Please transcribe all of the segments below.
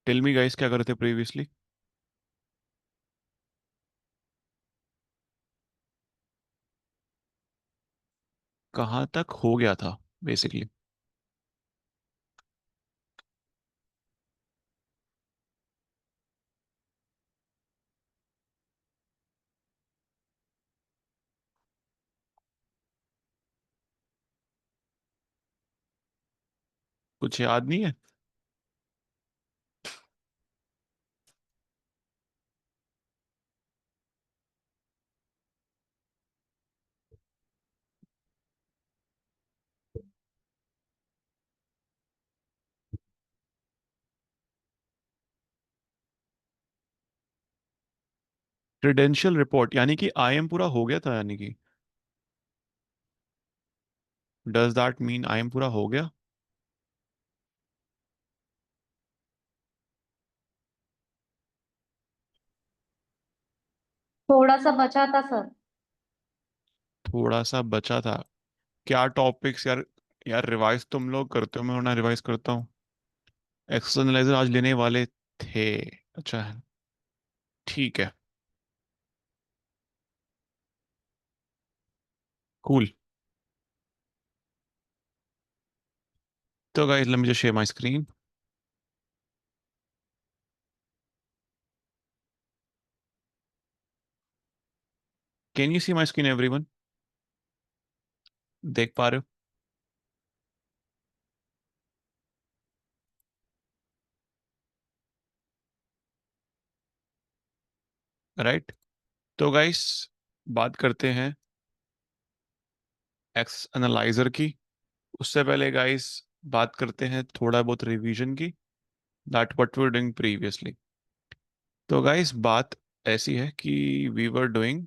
Tell me guys, क्या कर रहे थे प्रीवियसली? कहाँ तक हो गया था बेसिकली? कुछ याद नहीं है? क्रेडेंशियल रिपोर्ट यानी कि आईएम पूरा हो गया था, यानी कि डज दैट मीन आईएम पूरा हो गया? थोड़ा सा बचा था सर। थोड़ा सा बचा था? क्या टॉपिक्स यार? यार रिवाइज तुम लोग करते हो, मैं वरना रिवाइज करता हूँ। एक्सटर्नलाइजर आज लेने वाले थे? अच्छा है, ठीक है, कूल। तो guys let me just share my screen. Can you see my screen everyone? देख पा रहे हो राइट? तो गाइस बात करते हैं एक्स एनालाइजर की। उससे पहले गाइस बात करते हैं थोड़ा बहुत रिवीजन की, that what we were doing previously. तो गाइस बात ऐसी है कि we were doing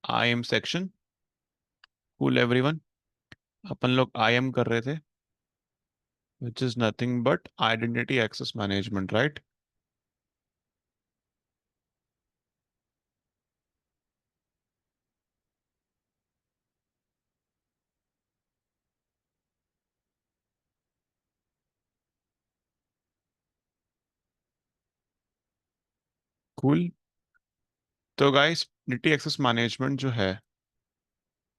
IAM section. Cool everyone. अपन लोग आईएम कर रहे थे, which is nothing but identity access management, right? Cool. तो गाइस आइडेंटिटी एक्सेस मैनेजमेंट जो है,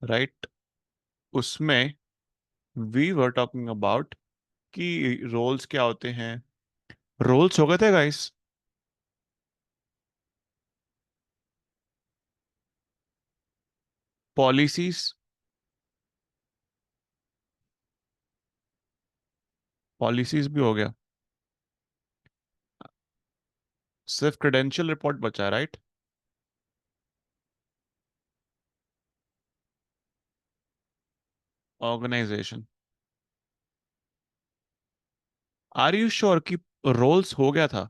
राइट, उसमें वी वर टॉकिंग अबाउट कि रोल्स क्या होते हैं। रोल्स हो गए थे गाइस? पॉलिसीज? पॉलिसीज भी हो गया। सिर्फ क्रेडेंशियल रिपोर्ट बचा है, right? Organization. Are you sure कि रोल्स हो गया था?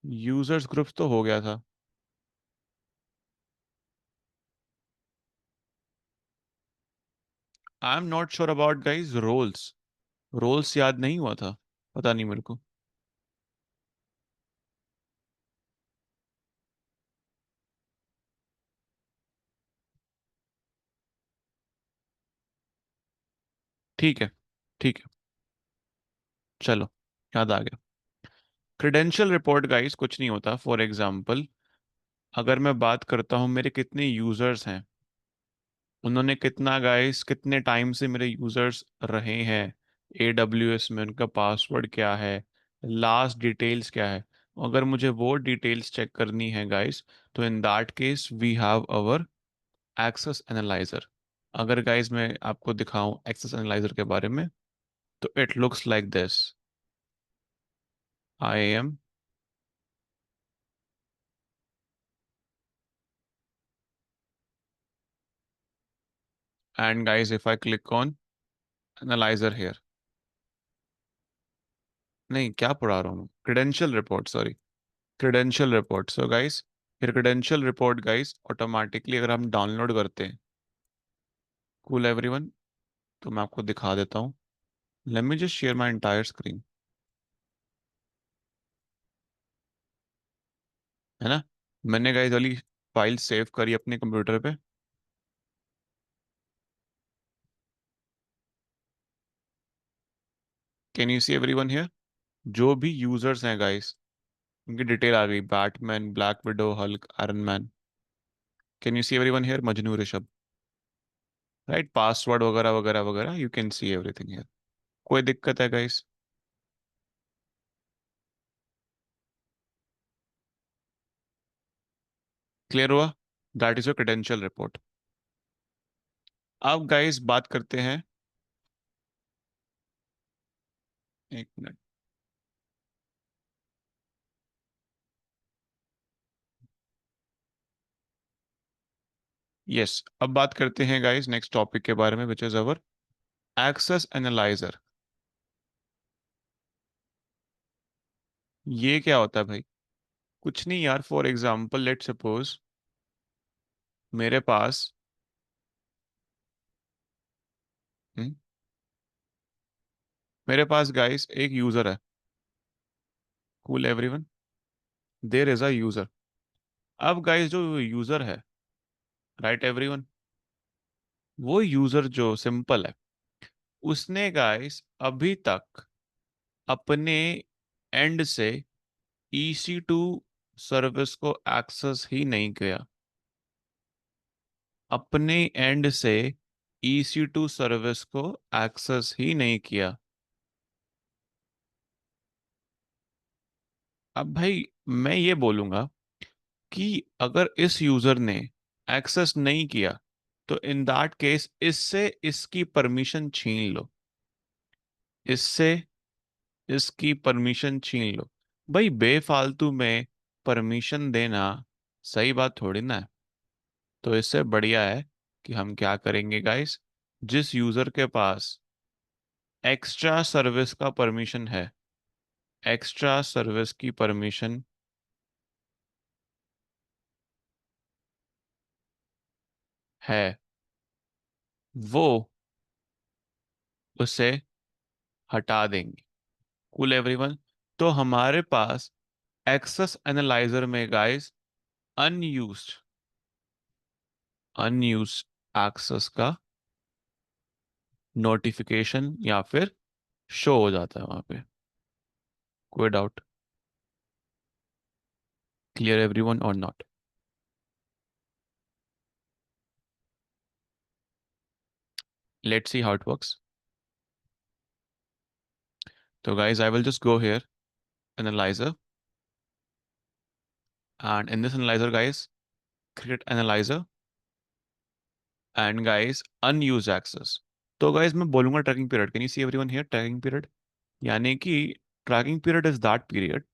यूजर्स ग्रुप्स तो हो गया था। I am not sure about guys roles. Roles याद नहीं हुआ था, पता नहीं मेरे को। ठीक है, ठीक है, चलो, याद आ गया। क्रेडेंशियल रिपोर्ट गाइस कुछ नहीं होता। फॉर एग्जांपल, अगर मैं बात करता हूँ मेरे कितने यूजर्स हैं, उन्होंने कितना गाइस कितने टाइम से मेरे यूजर्स रहे हैं, AWS में उनका पासवर्ड क्या है, लास्ट डिटेल्स क्या है, अगर मुझे वो डिटेल्स चेक करनी है गाइस, तो in that case we have our access analyzer. अगर गाइस मैं आपको दिखाऊं एक्सेस एनालाइजर के बारे में, तो it looks like this. I am, and guys if I click on analyzer here, नहीं क्या पढ़ा रहा हूँ मैं, credential report, sorry, credential report. So guys, फिर क्रेडेंशियल रिपोर्ट गाइस ऑटोमेटिकली अगर हम डाउनलोड करते हैं, कूल एवरीवन, तो मैं आपको दिखा देता हूँ। Late me just share my entire screen. Let me just share my entire screen। है ना? मैंने गाइस वाली फाइल सेव करी अपने कंप्यूटर पे। Can you see everyone here? जो भी यूजर्स हैं गाइस, उनकी डिटेल आ गई, Batman, black window, Hulk, iron man. Can you see everyone here? Majnu, Rishabh, right? Password वगैरह वगैरह वगैरह, you can see everything here. कोई दिक्कत है गाइस? क्लियर हुआ? That is your credential report. अब गाइस बात करते हैं। एक मिनट। यस, अब बात करते हैं गाइस नेक्स्ट टॉपिक के बारे में, which is our access analyzer. ये क्या होता है भाई? कुछ नहीं यार, फॉर एग्जांपल लेट सपोज मेरे पास, हम्म, मेरे पास गाइस एक यूजर है। Cool everyone, there is a user. अब गाइस जो यूजर है, राइट एवरीवन, वो यूजर जो सिंपल है, उसने गाइस अभी तक अपने एंड से EC2 सर्विस को एक्सेस ही नहीं किया। अपने एंड से EC2 सर्विस को एक्सेस ही नहीं किया। अब भाई मैं ये बोलूंगा कि अगर इस यूजर ने एक्सेस नहीं किया, तो इन दैट केस इससे इसकी परमिशन छीन लो। इससे इसकी परमिशन छीन लो। भाई बेफालतू में परमिशन देना सही बात थोड़ी ना है। तो इससे बढ़िया है कि हम क्या करेंगे गाइस, जिस यूजर के पास एक्स्ट्रा सर्विस का परमिशन है, एक्स्ट्रा सर्विस की परमिशन है, वो उसे हटा देंगे। Cool everyone. तो हमारे पास एक्सेस एनालाइजर में गाइस अनयूज्ड अनयूज्ड एक्सेस का नोटिफिकेशन या फिर शो हो जाता है वहां पे। कोई doubt? Clear everyone or not? Let's see how it works. तो guys I will just go here, analyzer, and in this analyzer guys, create analyzer and guys unused access। तो guys मैं बोलूंगा tracking period. Can you see everyone here? Tracking period, यानी कि tracking period is that period,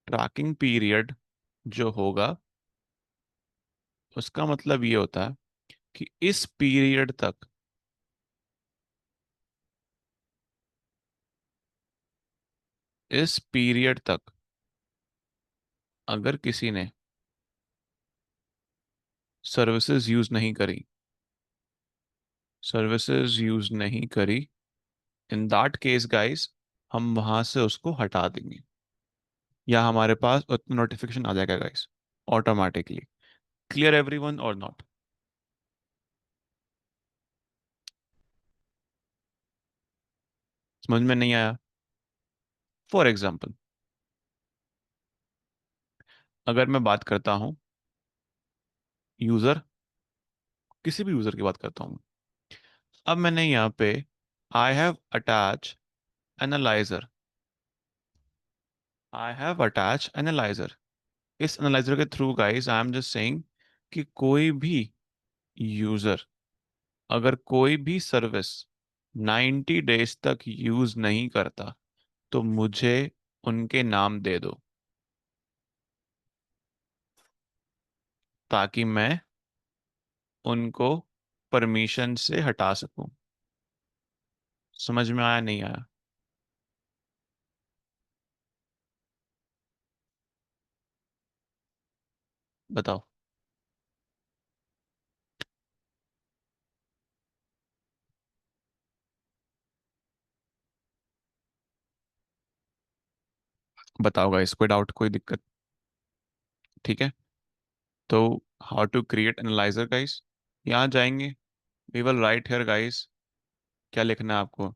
tracking period जो होगा, उसका मतलब ये होता है कि इस पीरियड तक, इस पीरियड तक अगर किसी ने सर्विसेज यूज नहीं करी, सर्विसेज यूज नहीं करी, इन दैट केस गाइस हम वहां से उसको हटा देंगे, या हमारे पास नोटिफिकेशन आ जाएगा guys automatically. Clear everyone or not? समझ में नहीं आया? फॉर एग्जाम्पल, अगर मैं बात करता हूं यूजर, किसी भी यूजर की बात करता हूं, अब मैंने यहाँ पे I have attach analyser, I have attach analyser. इस एनालाइजर के through guys I am just saying कि कोई भी यूजर अगर कोई भी सर्विस 90 डेज तक यूज नहीं करता, तो मुझे उनके नाम दे दो, ताकि मैं उनको परमिशन से हटा सकूं। समझ में आया नहीं आया? बताओ। बताओ गाइस, कोई डाउट, कोई दिक्कत? ठीक है। तो how to create analyzer guys, यहाँ जाएंगे, we will write here guys, क्या लिखना है आपको?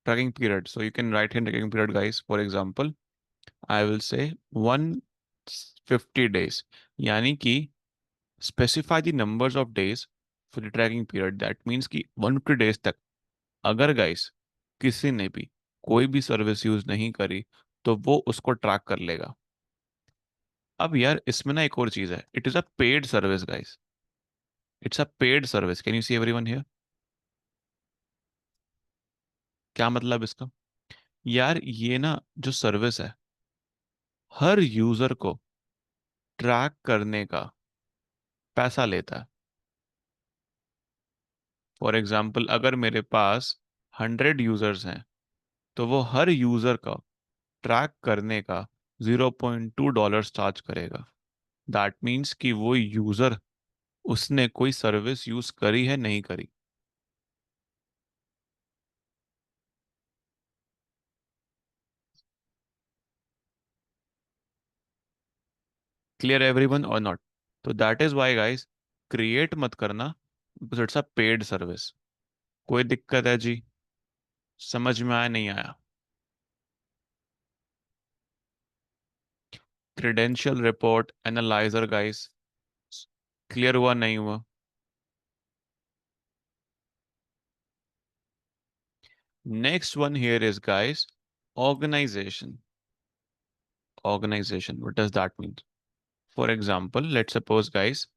Tracking period, so you can write here tracking period guys, for example I will say 150 days, यानी कि specify the numbers of days for the tracking period, that means कि 150 days तक अगर guys किसी ने भी कोई भी सर्विस यूज नहीं करी तो वो उसको ट्रैक कर लेगा। अब यार इसमें ना एक और चीज है, it is a paid service guys, it's a paid service, can you see everyone here? क्या मतलब इसका? यार ये ना जो सर्विस है, हर यूजर को ट्रैक करने का पैसा लेता है। फॉर एग्जाम्पल अगर मेरे पास 100 यूजर्स हैं तो वो हर यूजर का ट्रैक करने का $0.2 चार्ज करेगा। दैट मीन्स कि वो यूजर, उसने कोई सर्विस यूज करी है नहीं करी। Clear everyone or not? तो that is why guys, create मत करना, because it's a paid service. कोई दिक्कत है जी? समझ में आया नहीं आया? Credential report analyzer guys, clear हुआ नहीं हुआ? Next one here is guys, organization. Organization, what does that mean? For example let's suppose guys,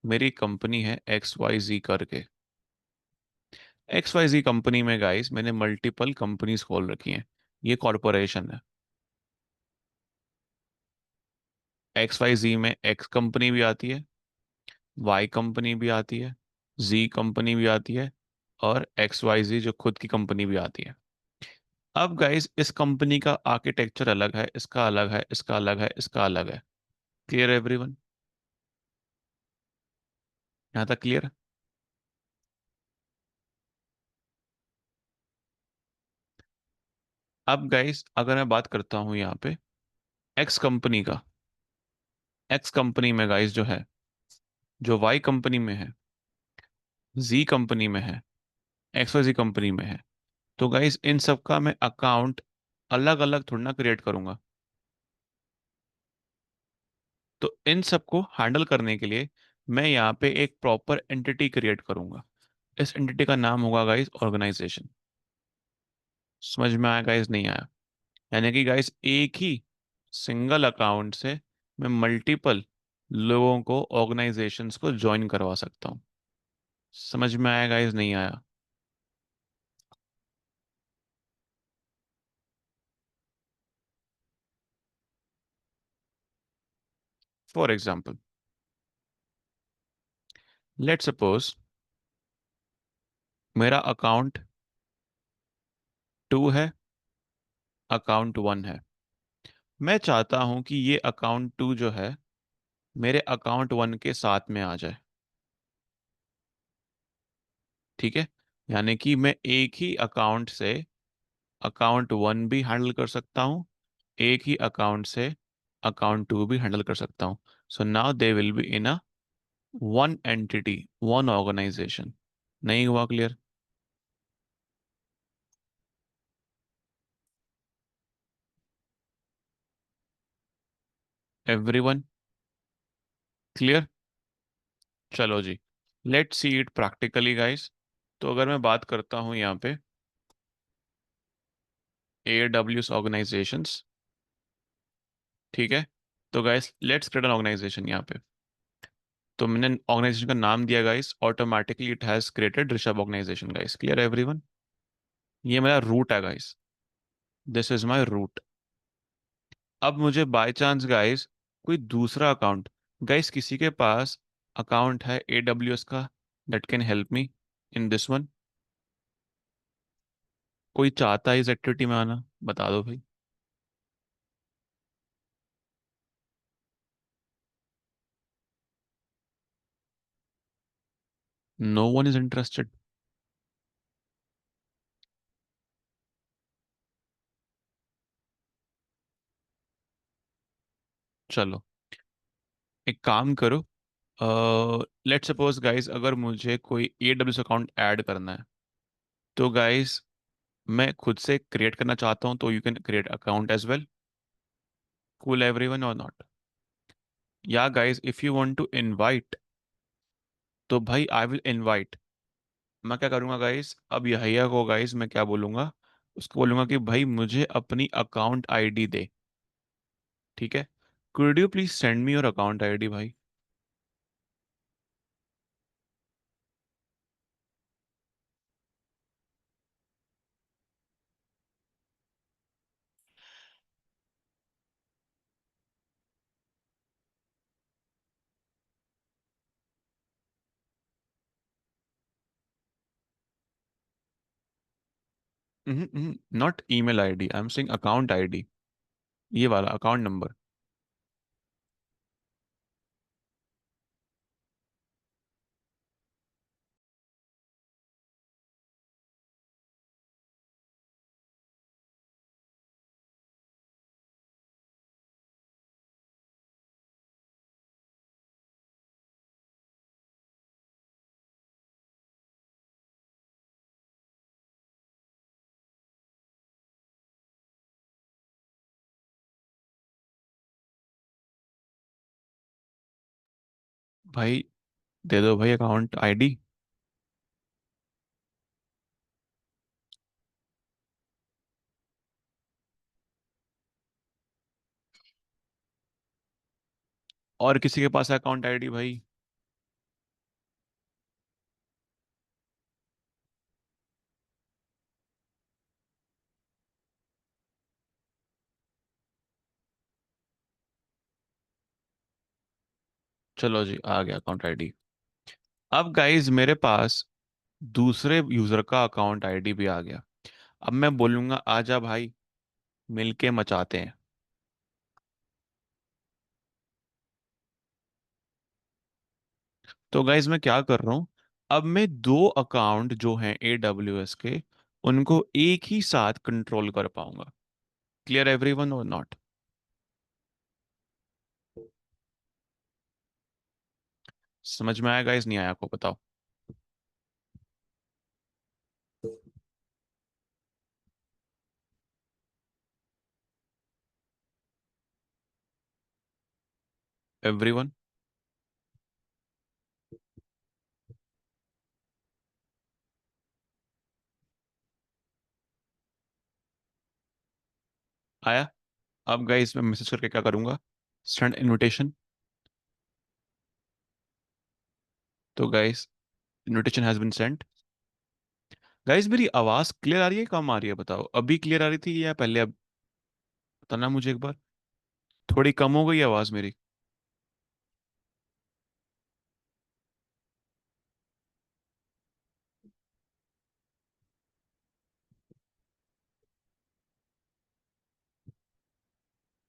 मेरी कंपनी है एक्स वाई जी करके। एक्स वाई जी कंपनी में गाइस मैंने मल्टीपल कंपनीज खोल रखी हैं, ये कॉरपोरेशन है। एक्स वाई जी में एक्स कंपनी भी आती है, वाई कंपनी भी आती है, जी कंपनी भी आती है, और एक्स वाई जी जो खुद की कंपनी भी आती है। अब गाइस इस कंपनी का आर्किटेक्चर अलग है, इसका अलग है, इसका अलग है, इसका अलग है। Clear everyone? यहाँ तक क्लियर? अब गाइस अगर मैं बात करता हूँ यहाँ पे एक्स कंपनी का, एक्स कंपनी में गाइस जो है, जो वाई कंपनी में है, जी कंपनी में है, एक्स वाई जी कंपनी में है, तो गाइस इन सब का मैं अकाउंट अलग अलग थोड़ा ना क्रिएट करूंगा। तो इन सबको हैंडल करने के लिए मैं यहाँ पे एक प्रॉपर एंटिटी क्रिएट करूंगा। इस एंटिटी का नाम होगा गाइस ऑर्गेनाइजेशन। समझ में आया गाइस नहीं आया? यानी कि गाइस एक ही सिंगल अकाउंट से मैं मल्टीपल लोगों को, ऑर्गेनाइजेशंस को ज्वाइन करवा सकता हूँ। समझ में आया गाइस नहीं आया? फॉर एग्जाम्पल लेट सपोज मेरा अकाउंट 2 है, अकाउंट 1 है। मैं चाहता हूं कि ये अकाउंट 2 जो है मेरे अकाउंट 1 के साथ में आ जाए। ठीक है, यानी कि मैं एक ही अकाउंट से अकाउंट 1 भी हैंडल कर सकता हूँ, एक ही अकाउंट से अकाउंट 2 भी हैंडल कर सकता हूँ। So now they will be in a one entity, one organisation. नहीं हुआ क्लियर? Everyone clear? चलो जी, let's see it practically guys. तो अगर मैं बात करता हूँ यहाँ पे AWS ऑर्गेनाइजेशंस, ठीक है, तो guys let's create an organization यहाँ पे। तो मैंने ऑर्गेनाइजेशन का नाम दिया guys, automatically it has created Rishabh organization guys. Clear everyone? ये मेरा रूट है guys, this is my root. अब मुझे बाय चांस गाइस कोई दूसरा अकाउंट, गाइस किसी के पास अकाउंट है AWS का that can help me in this one? कोई चाहता है इस एक्टिविटी में आना? बता दो भाई। No one is interested? चलो, एक काम करो। लेट सपोज गाइस, अगर मुझे कोई AWS अकाउंट ऐड करना है, तो गाइस मैं खुद से क्रिएट करना चाहता हूँ, तो you can create account as well. Cool everyone or not? या guys if you want to invite, तो भाई आई विल इनवाइट। मैं क्या करूंगा गाइस, अब यहिया को गाइस मैं क्या बोलूंगा, उसको बोलूंगा कि भाई मुझे अपनी अकाउंट आईडी दे। ठीक है, could you please send me your account ID भाई। Not email ID, I am saying account ID, ये वाला अकाउंट नंबर। भाई दे दो भाई अकाउंट आईडी। और किसी के पास अकाउंट आईडी भाई? चलो जी, आ गया अकाउंट आईडी। अब गाइज मेरे पास दूसरे यूजर का अकाउंट आईडी भी आ गया। अब मैं बोलूंगा आजा भाई, मिलके मचाते हैं। तो गाइज मैं क्या कर रहा हूँ, अब मैं दो अकाउंट जो हैं AWS के, उनको एक ही साथ कंट्रोल कर पाऊंगा। Clear everyone or not? समझ में आया गाइज, नहीं आया आपको बताओ? एवरीवन? आया? अब गाइज मैं मैसेज करके क्या करूंगा, सेंड इनविटेशन। तो guys invitation has been sent. Guys मेरी आवाज क्लियर आ रही है, कम आ रही है बताओ? अभी क्लियर आ रही थी या पहले? अब बताना मुझे एक बार। थोड़ी कम हो गई आवाज मेरी?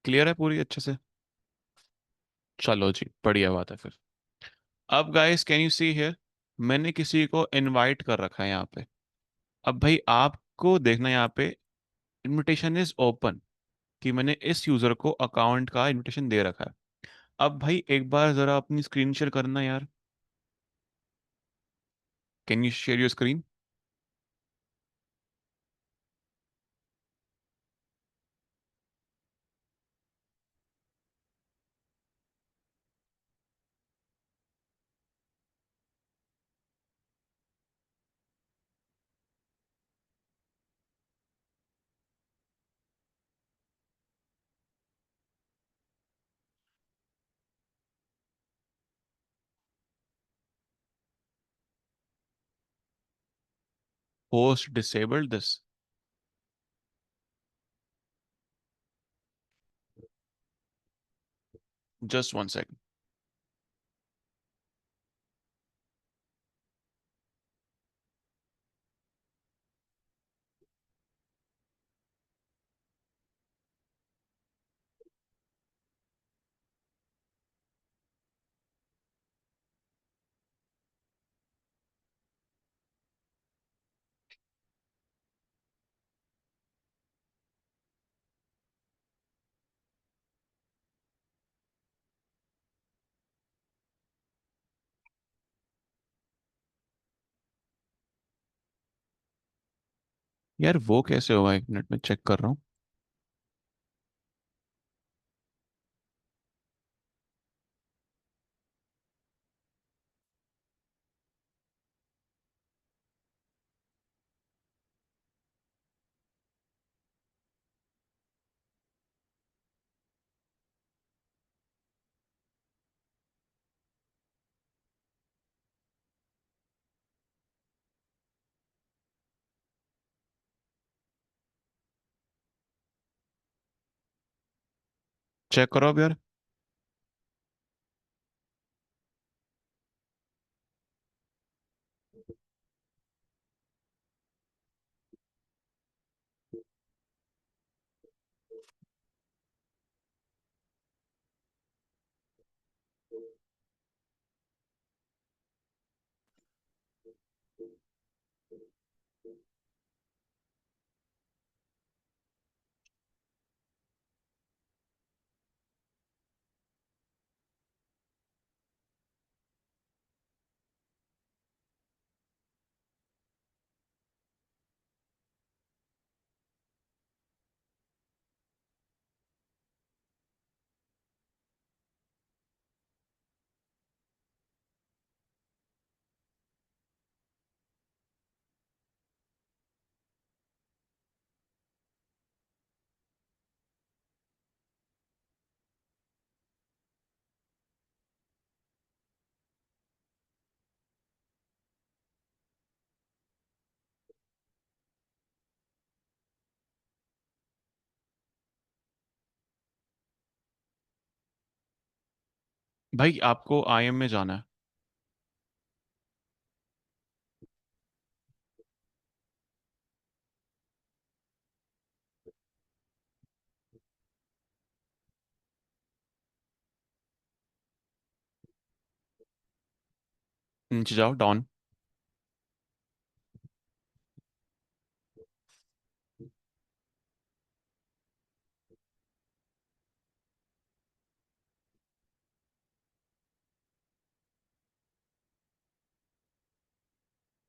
क्लियर है पूरी अच्छे से? चलो जी, बढ़िया बात है फिर। अब guys can you see here, मैंने किसी को इनवाइट कर रखा है यहाँ पे। अब भाई आपको देखना यहाँ पे, इनविटेशन इज ओपन, कि मैंने इस यूजर को अकाउंट का इनविटेशन दे रखा है। अब भाई एक बार जरा अपनी स्क्रीन शेयर करना यार। Can you share your screen? Host disabled this. Just one second. यार वो कैसे होगा, 1 मिनट में चेक कर रहा हूँ। चेक करो अब यार। भाई आपको आईएम में जाना है। नीचे जाओ, डाउन।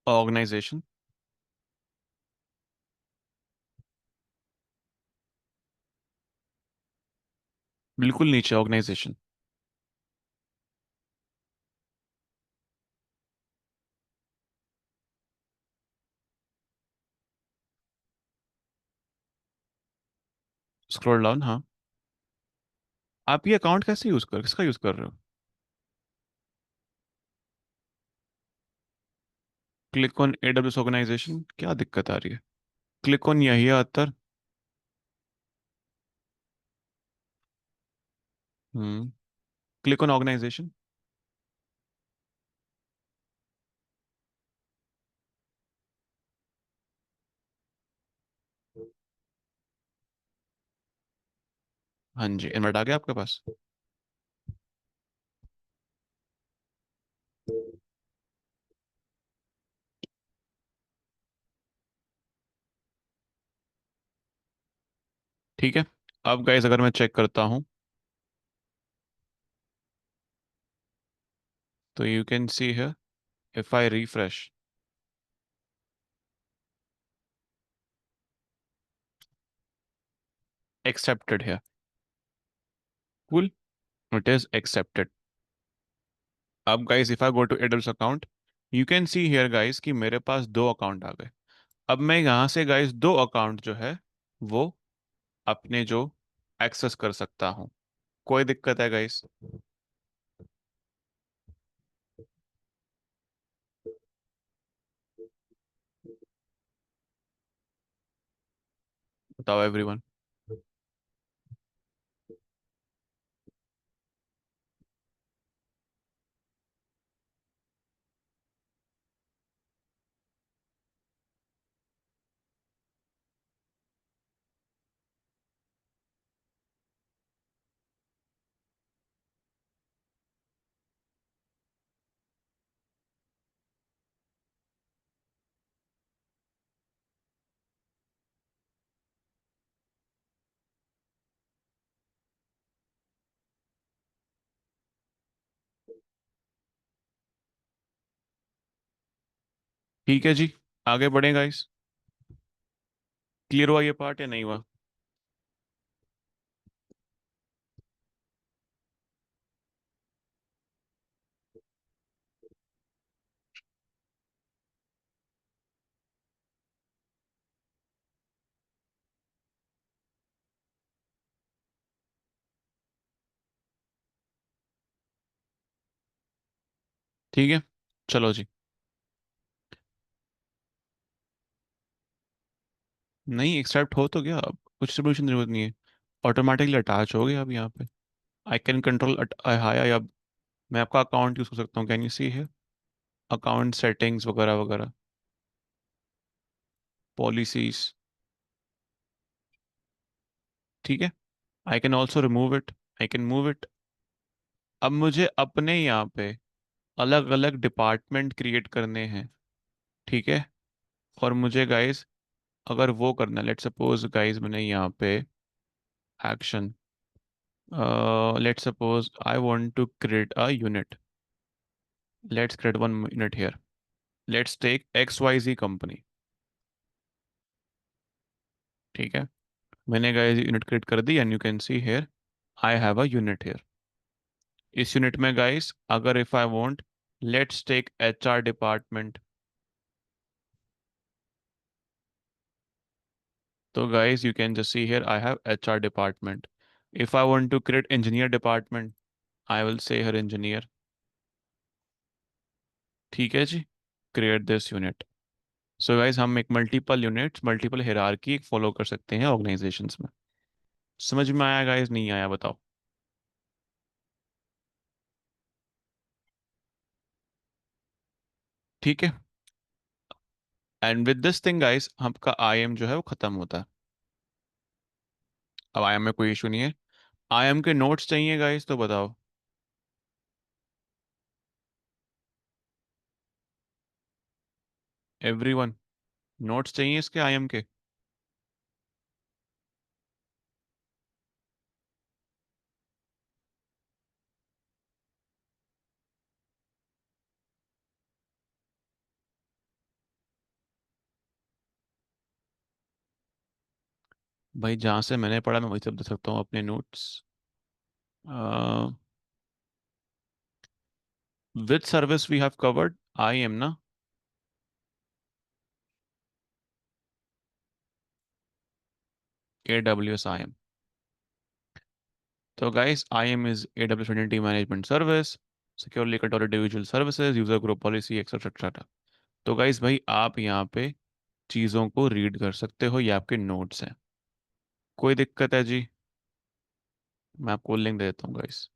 ऑर्गेनाइजेशन। बिल्कुल नीचे ऑर्गेनाइजेशन। स्क्रॉल डाउन, हाँ। आप ये अकाउंट कैसे यूज कर, किसका यूज कर रहे हो? क्लिक ऑन एडब्ल्यूएस ऑर्गेनाइजेशन, क्या दिक्कत आ रही है? क्लिक ऑन यही आता। हम्म। Click on organisation. हाँ जी, इनवर्ट आ गया आपके पास। ठीक है। अब गाइस अगर मैं चेक करता हूँ, तो यू कैन सी है, इफ आई रिफ्रेश, एक्सेप्टेड है। कूल। It is accepted. अब guys if I go to Adel's account, you can see here guys कि मेरे पास दो अकाउंट आ गए। अब मैं यहाँ से गाइस दो अकाउंट जो है वो अपने जो एक्सेस कर सकता हूँ। कोई दिक्कत है गाइस? बताओ एवरीवन। ठीक है जी, आगे बढ़े गाइस। क्लियर हुआ ये पार्ट या नहीं हुआ? ठीक है, चलो जी। नहीं, एक्सेप्ट हो तो गया, अब कुछ सोल्यूशन की जरूरत नहीं है। ऑटोमेटिकली अटैच हो गया अब यहाँ पे। I can control high. अब मैं आपका अकाउंट यूज कर सकता हूँ, कैन यू सी है? अकाउंट सेटिंग्स वगैरह वगैरह, पॉलिसीज। ठीक है, I can also remove it, I can move it. अब मुझे अपने यहाँ पे अलग अलग डिपार्टमेंट क्रिएट करने हैं। ठीक है, और मुझे गाइस अगर वो करना, लेट्स सपोज गाइस मैंने यहाँ पे action, let's suppose I want to create a unit. Let's create one unit here. Let's take X Y Z company. ठीक है, मैंने गाइस यूनिट क्रिएट कर दी and you can see here I have a unit here. इस unit में guys अगर if I want, let's take H R department. तो guys you can just see here I have H R department. If I want to create engineer department, I will say here engineer. ठीक है जी, create this unit. So guys हम एक multiple units multiple hierarchy follow कर सकते हैं organisations में। समझ में आया गाइस, नहीं आया बताओ? ठीक है, and with this thing guys आपका आई एम जो है वो खत्म होता है। अब आई एम में कोई इशू नहीं है। आई एम के नोट्स चाहिए गाइस तो बताओ। एवरीवन, नोट्स चाहिए इसके आई एम के? भाई जहाँ से मैंने पढ़ा मैं वही सब दे सकता हूँ अपने notes. With service we have covered IAM ना? A W S IAM. तो guys IAM is A W S identity management service, securely control individual services, user group policy etcetera. तो guys भाई आप यहाँ पे चीज़ों को read कर सकते हो, ये आपके नोट्स हैं। कोई दिक्कत है जी? मैं आपको लिंक दे देता हूँ guys.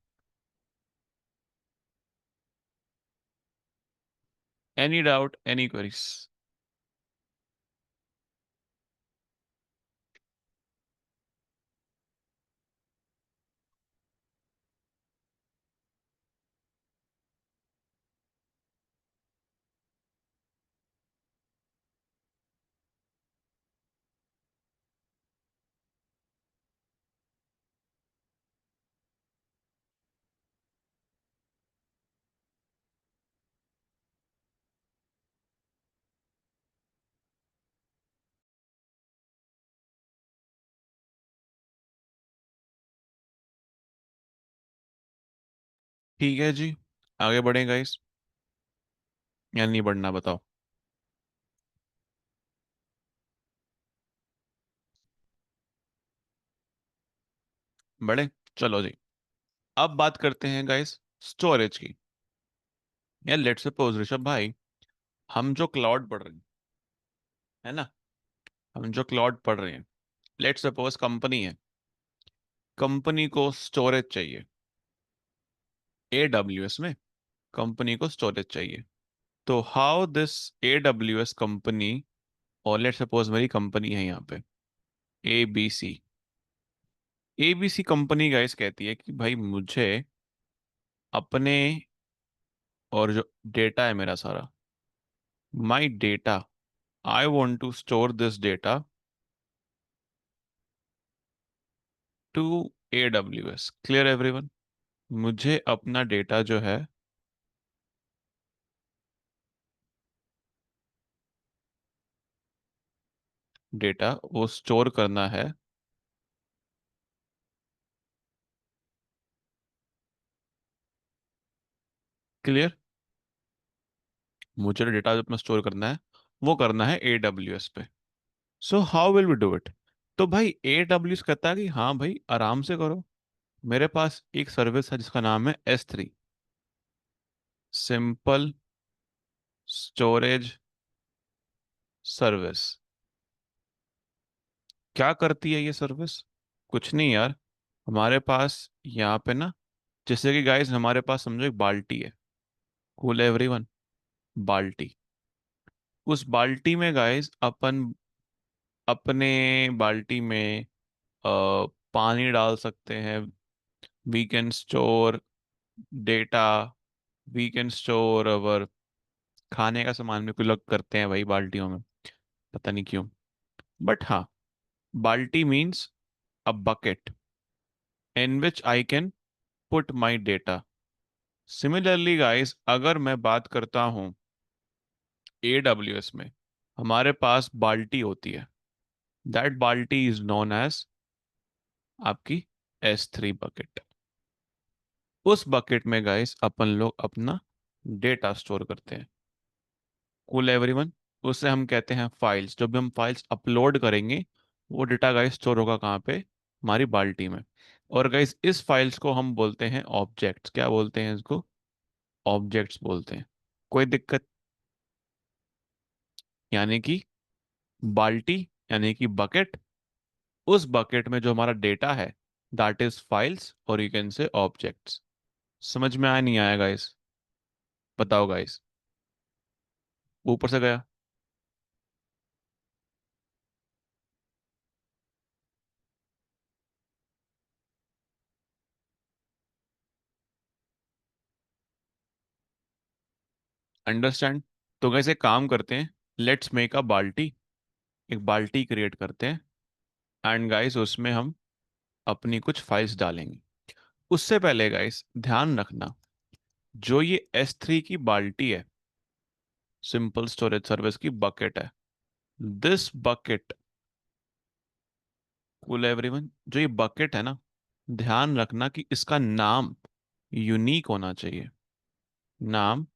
Any doubt, any queries? ठीक है जी, आगे बढ़ें गाइस या नहीं बढ़ना बताओ? बढ़े, चलो जी। अब बात करते हैं गाइस स्टोरेज की। या लेट्स सपोज ऋषभ भाई, हम जो क्लाउड पढ़ रहे हैं, है ना, हम जो क्लाउड पढ़ रहे हैं, लेट्स सपोज कंपनी है, कंपनी को स्टोरेज चाहिए ए डब्ल्यू एस में, कंपनी को स्टोरेज चाहिए। तो how this A W S company, और लेट्स सपोज मेरी कंपनी है यहाँ पे A B C. A B C company guys कहती है कि भाई मुझे अपने, और जो डेटा है मेरा सारा, my data, I want to store this data to A W S. Clear everyone? मुझे अपना डेटा जो है, डेटा वो स्टोर करना है। क्लियर? मुझे डेटा अपना स्टोर करना है, वो करना है AWS पे। So how will we do it? तो भाई AWS कहता है कि हाँ भाई आराम से करो। मेरे पास एक सर्विस है जिसका नाम है S3, सिंपल स्टोरेज सर्विस। क्या करती है ये सर्विस? कुछ नहीं यार। हमारे पास यहाँ पे ना, जैसे कि गाइस हमारे पास समझो एक बाल्टी है। Cool everyone? बाल्टी। उस बाल्टी में गाइस अपन अपने बाल्टी में पानी डाल सकते हैं। We can store data, we can store our खाने का सामान भी कुछ लोग करते हैं भाई बाल्टियों में, पता नहीं क्यों। बट हाँ, बाल्टी means a bucket in which I can put my data. Similarly guys, अगर मैं बात करता हूँ AWS में, हमारे पास बाल्टी होती है। दैट बाल्टी इज नोन एज आपकी S3 बकेट। उस बकेट में गाइस अपन लोग अपना डेटा स्टोर करते हैं। Cool everyone? उसे हम कहते हैं फाइल्स। जब भी हम फाइल्स अपलोड करेंगे, वो डेटा गाइस स्टोर होगा कहाँ पे? हमारी बाल्टी में। और गाइस इस फाइल्स को हम बोलते हैं ऑब्जेक्ट्स। क्या बोलते हैं इसको? ऑब्जेक्ट्स बोलते हैं। कोई दिक्कत? यानी कि बाल्टी यानी कि बकेट, उस बकेट में जो हमारा डेटा है, दैट इज फाइल्स, और यू कैन से ऑब्जेक्ट्स। समझ में आया नहीं आया गाइस? बताओ गाइस। ऊपर से गया? अंडरस्टैंड? तो गाइस एक काम करते हैं, लेट्स मेक अ बाल्टी। एक बाल्टी क्रिएट करते हैं, एंड गाइस उसमें हम अपनी कुछ फाइल्स डालेंगे। उससे पहले गाइस ध्यान रखना, जो ये S3 की बाल्टी है, सिंपल स्टोरेज सर्विस की बकेट है, दिस बकेट, कूल एवरीवन, जो ये बकेट है ना, ध्यान रखना कि इसका नाम यूनिक होना चाहिए। नाम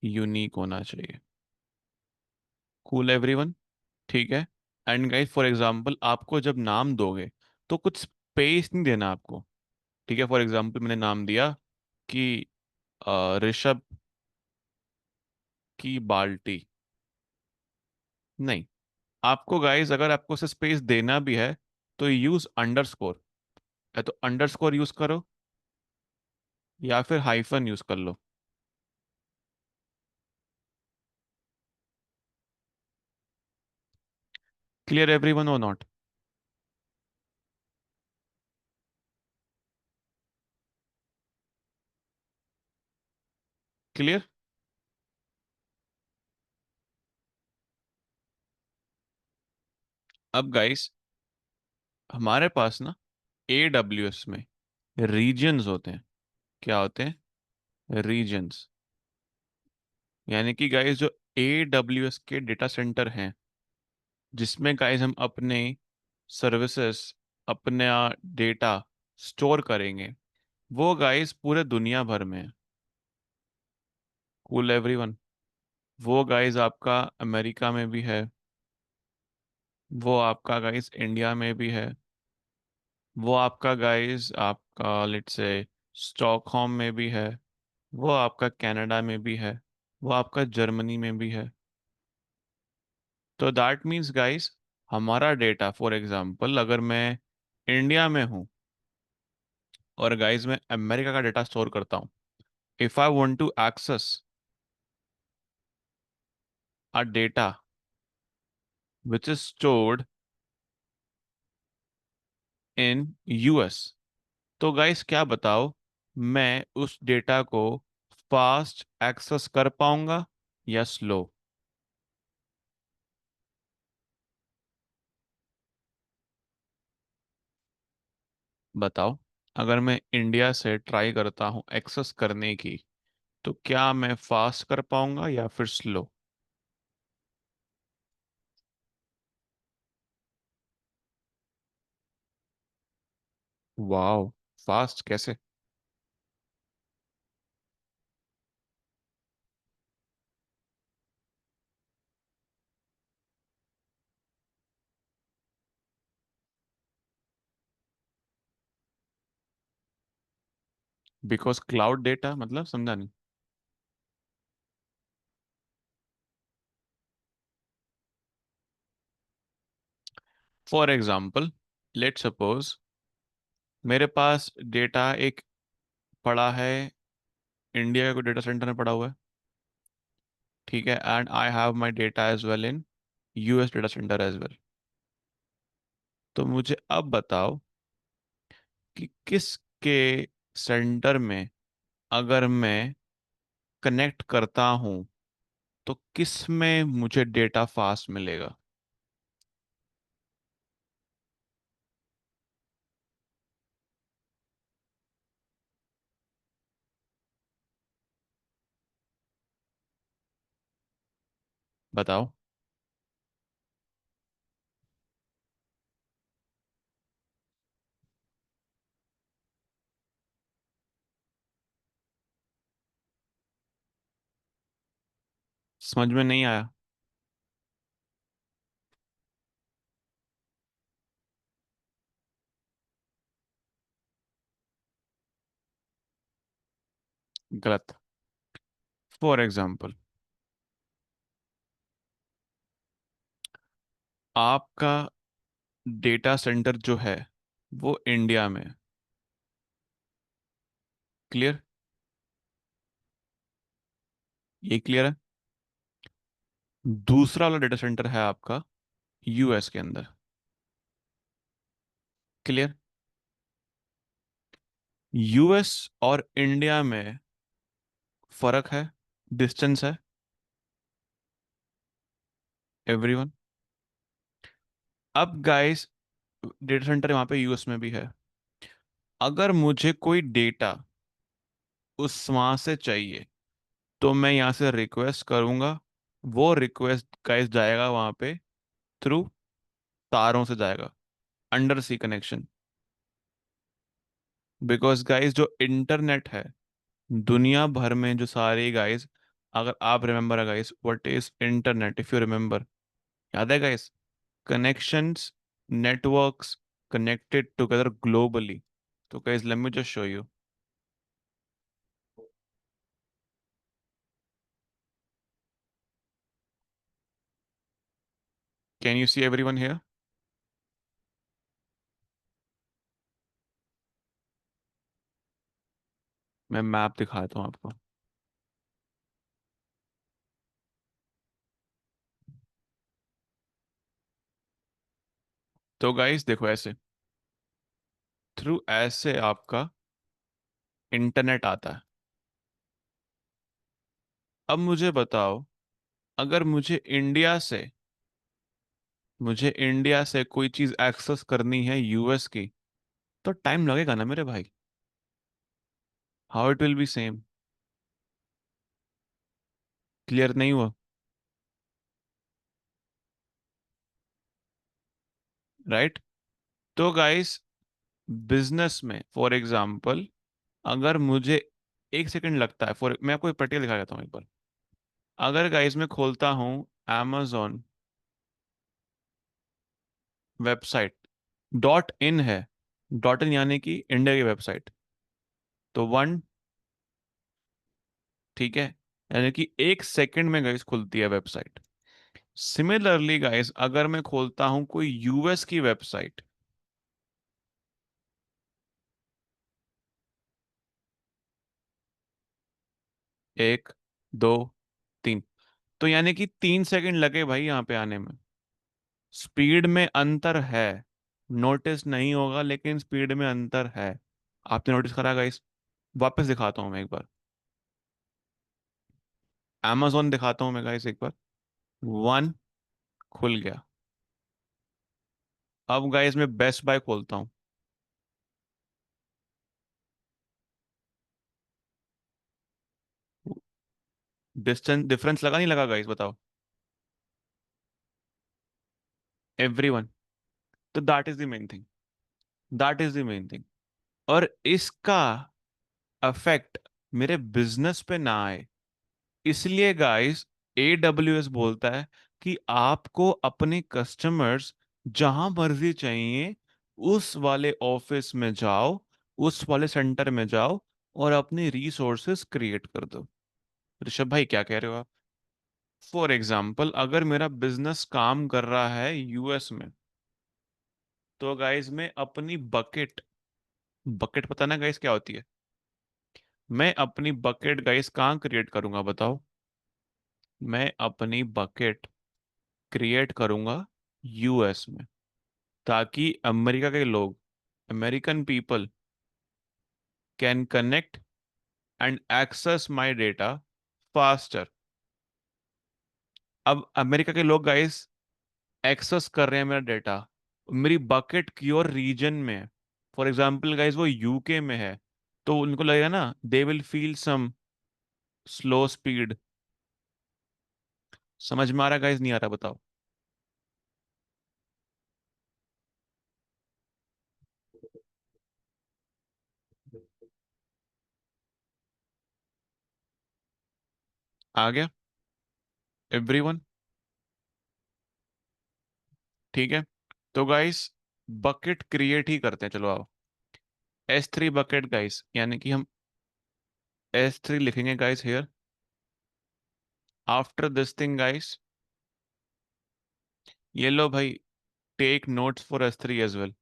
यूनिक होना चाहिए। Cool everyone? ठीक है। एंड गाइस फॉर एग्जांपल, आपको जब नाम दोगे तो कुछ स्पेस नहीं देना आपको। ठीक है, फॉर एग्जांपल मैंने नाम दिया कि ऋषभ की बाल्टी। नहीं, आपको गाइस अगर आपको उसे स्पेस देना भी है तो यूज अंडरस्कोर। या तो अंडरस्कोर यूज करो, या फिर हाइफन यूज कर लो। Clear everyone or not? Clear? अब गाइस हमारे पास ना AWS में रीजन्स होते हैं। क्या होते हैं? रीजन्स। यानी कि गाइस जो AWS के डेटा सेंटर हैं, जिसमें गाइस हम अपने सर्विसेज, अपना डेटा स्टोर करेंगे, वो गाइस पूरे दुनिया भर में है। Cool everyone? वो गाइस आपका अमेरिका में भी है, वो आपका गाइस इंडिया में भी है, वो आपका गाइस आपका लेट्स से स्टॉकहोम में भी है, वो आपका कनाडा में भी है, वो आपका जर्मनी में भी है। तो दैट मीन्स गाइस, हमारा डेटा फॉर एग्जांपल अगर मैं इंडिया में हूँ और गाइस मैं अमेरिका का डेटा स्टोर करता हूँ, if I want to access a data which is stored in US, तो गाइस क्या बताओ, मैं उस डेटा को फास्ट एक्सेस कर पाऊंगा या स्लो? बताओ। अगर मैं इंडिया से ट्राई करता हूँ एक्सेस करने की, तो क्या मैं फास्ट कर पाऊंगा या फिर स्लो? वाओ, फास्ट कैसे? बिकॉज क्लाउड डेटा मतलब समझा नहीं। फॉर एग्जाम्पल, लेट सपोज मेरे पास डेटा एक पड़ा है, इंडिया का कोई डेटा सेंटर में पड़ा हुआ है, ठीक है, and I have my data as well in US data center as well. तो मुझे अब बताओ कि किसके सेंटर में अगर मैं कनेक्ट करता हूं तो किस में मुझे डेटा फास्ट मिलेगा? बताओ। समझ में नहीं आया। गलत। फॉर एग्जाम्पल, आपका डेटा सेंटर जो है वो इंडिया में। क्लियर? ये क्लियर है। दूसरा वाला डेटा सेंटर है आपका यूएस के अंदर। क्लियर? यूएस और इंडिया में फर्क है, डिस्टेंस है। एवरीवन। अब गाइस, डेटा सेंटर वहां पे यूएस में भी है। अगर मुझे कोई डेटा उस वहां से चाहिए तो मैं यहाँ से रिक्वेस्ट करूंगा, वो रिक्वेस्ट गाइस जाएगा वहां पे थ्रू तारों से जाएगा, under sea connection. Because guys जो इंटरनेट है दुनिया भर में जो सारी गाइस, अगर आप रिमेंबर है guys what is internet, if you remember, याद है guys? Connections, networks connected together globally. तो guys let me just show you. Can you see everyone here? मैं मैप दिखाता हूँ आपको। तो गाइस देखो ऐसे, थ्रू ऐसे आपका इंटरनेट आता है। अब मुझे बताओ, अगर मुझे इंडिया से कोई चीज एक्सेस करनी है यूएस की, तो टाइम लगेगा ना मेरे भाई। How it will be same? Clear नहीं हुआ? राइट? तो गाइस, बिजनेस में फॉर एग्जांपल, अगर मुझे 1 सेकंड लगता है, फॉर मैं आपको प्रैक्टिकल दिखा देता हूँ एक बार। अगर गाइस मैं खोलता हूँ amazon वेबसाइट, डॉट इन है, डॉट इन यानी कि इंडिया की वेबसाइट, तो वन, ठीक है, यानी कि 1 सेकंड में गाइस खुलती है वेबसाइट। सिमिलरली गाइस, अगर मैं खोलता हूं कोई यूएस की वेबसाइट, 1, 2, 3, तो यानी कि 3 सेकंड लगे भाई यहाँ पे आने में। स्पीड में अंतर है, नोटिस नहीं होगा लेकिन स्पीड में अंतर है। आपने नोटिस करा गाइस? वापस दिखाता हूँ मैं एक बार, amazon दिखाता हूँ मैं गाइस एक बार। वन, खुल गया। अब गाइस मैं बेस्ट बाय खोलता हूँ। डिस्टेंस डिफरेंस लगा नहीं लगा गाइस, बताओ? एवरीवन। तो that is the main thing, that is the main thing. और इसका अफेक्ट मेरे बिजनेस पे ना आए, इसलिए गाइस AWS बोलता है कि आपको अपने कस्टमर्स जहां मर्जी चाहिए उस वाले ऑफिस में जाओ, उस वाले सेंटर में जाओ और अपनी रिसोर्सेज क्रिएट कर दो। ऋषभ भाई क्या कह रहे हो आप? फॉर एग्जाम्पल अगर मेरा बिजनेस काम कर रहा है US में, तो गाइस मैं अपनी बकेट, बकेट पता ना गाइस क्या होती है, मैं अपनी बकेट गाइस कहाँ क्रिएट करूंगा बताओ? मैं अपनी बकेट क्रिएट करूंगा US में, ताकि अमेरिका के लोग, American people can connect and access my data faster. अब अमेरिका के लोग गाइस एक्सेस कर रहे हैं मेरा डेटा मेरी बकेट की और रीजन में है। फॉर एग्जाम्पल गाइस वो UK में है, तो उनको लगेगा ना, they will feel some slow speed. समझ में आ रहा गाइस नहीं आ रहा बताओ? आ गया एवरीवन? ठीक है, तो गाइस बकेट क्रिएट ही करते हैं, चलो आओ। S3 बकेट गाइस, यानी कि हम S3 लिखेंगे guys here. After this thing guys, ये लो भाई, take notes for S3 as well.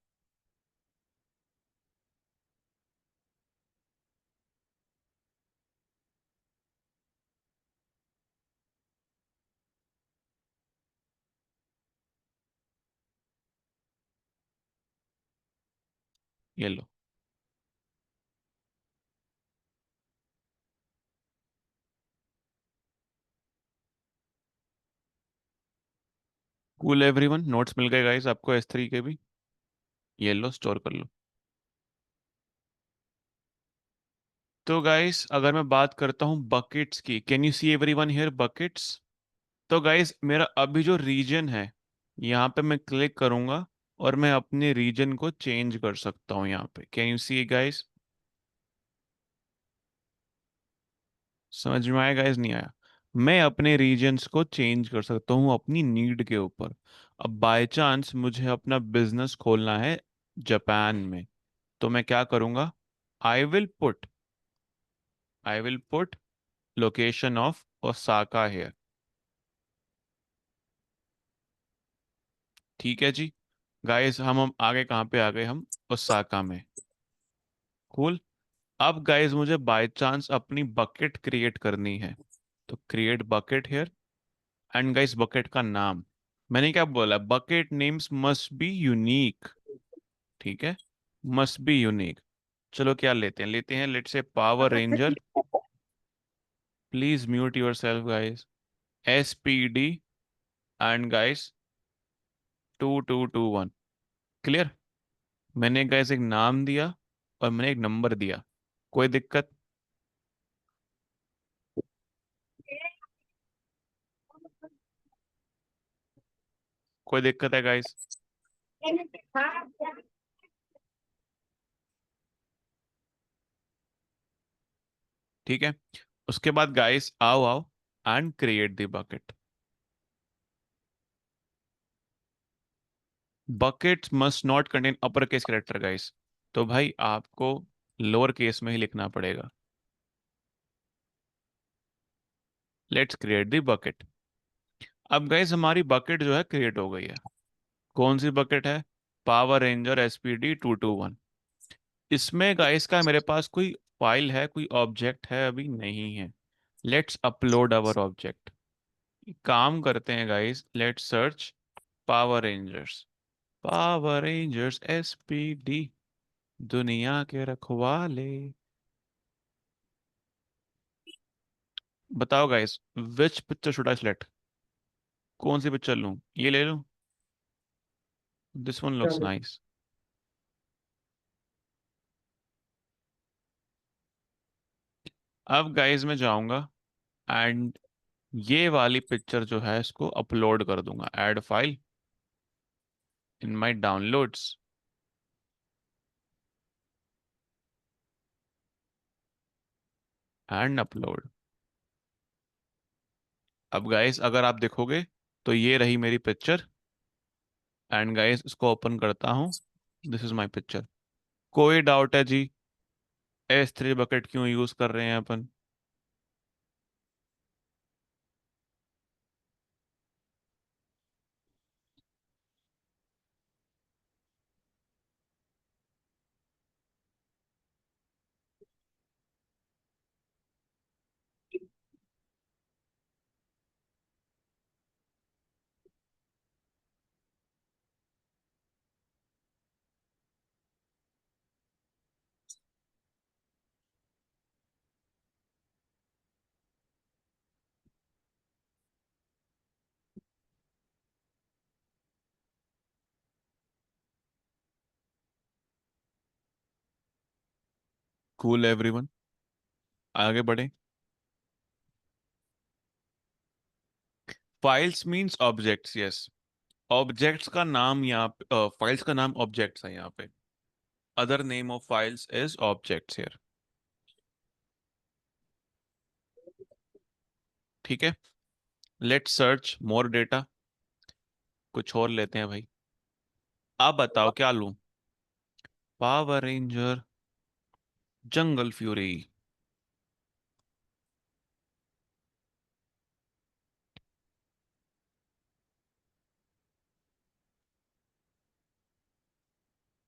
ये लो। कूल एवरीवन, नोट्स मिल गए गाइस आपको S3 के भी। ये लो स्टोर कर लो। तो गाइस अगर मैं बात करता हूँ बकेट्स की, can you see everyone here buckets? तो गाइस मेरा अभी जो रीजन है, यहाँ पे मैं क्लिक करूंगा और मैं अपने रीजन को चेंज कर सकता हूँ यहाँ पे। Can you see guys? समझ में आया गाइस नहीं आया? मैं अपने रीजन्स को चेंज कर सकता हूँ अपनी नीड के ऊपर। अब बाय चांस मुझे अपना बिजनेस खोलना है जापान में, तो मैं क्या करूंगा? I will put I will put location of Osaka here. ठीक है जी। गाइस हम आगे कहाँ पे आ गए? हम ओसाका में। कूल। अब गाइस मुझे बाय चांस अपनी बकेट क्रिएट करनी है, तो create bucket here. And guys bucket का नाम, मैंने क्या बोला? Bucket names must be unique. ठीक है, मस्ट बी यूनिक। चलो क्या लेते हैं? लेते हैं let's say power ranger. Please mute your self guys. SPD and guys 2221। Clear? मैंने गाइस एक नाम दिया और मैंने एक नंबर दिया। कोई दिक्कत? कोई दिक्कत है गाइस? ठीक है, उसके बाद गाइस आओ आओ and create the bucket. Buckets must not contain upper case character guys, तो भाई आपको लोअर केस में ही लिखना पड़ेगा। Let's create the bucket. अब गाइस हमारी बकेट जो है क्रिएट हो गई है। कौन सी बकेट है? Power ranger SPD 221। इसमें गाइस का मेरे पास कोई फाइल है, कोई ऑब्जेक्ट है अभी नहीं है। Let's upload our object. काम करते हैं guys, let's search power rangers. Power rangers SPD, दुनिया के रखवाले। बताओ guys, which picture should I select? कौन सी पिक्चर लूं? ये ले लूं? This one looks nice. अब गाइस मैं जाऊंगा एंड ये वाली पिक्चर जो है इसको अपलोड कर दूंगा। Add file in my downloads. And upload. अब गाइस अगर आप देखोगे तो ये रही मेरी पिक्चर। एंड गाइस इसको ओपन करता हूँ। This is my picture. कोई डाउट है जी? S3 बकेट क्यों यूज कर रहे हैं अपन? कूल एवरीवन, आगे बढ़े। Files means objects, yes. Objects का नाम यहाँ, फाइल्स का नाम ऑब्जेक्ट्स है यहाँ पे। Other name of files is objects here. ठीक है। Let's search more data. कुछ और लेते हैं भाई। आप बताओ क्या लूं? Power ranger, Jungle Fury.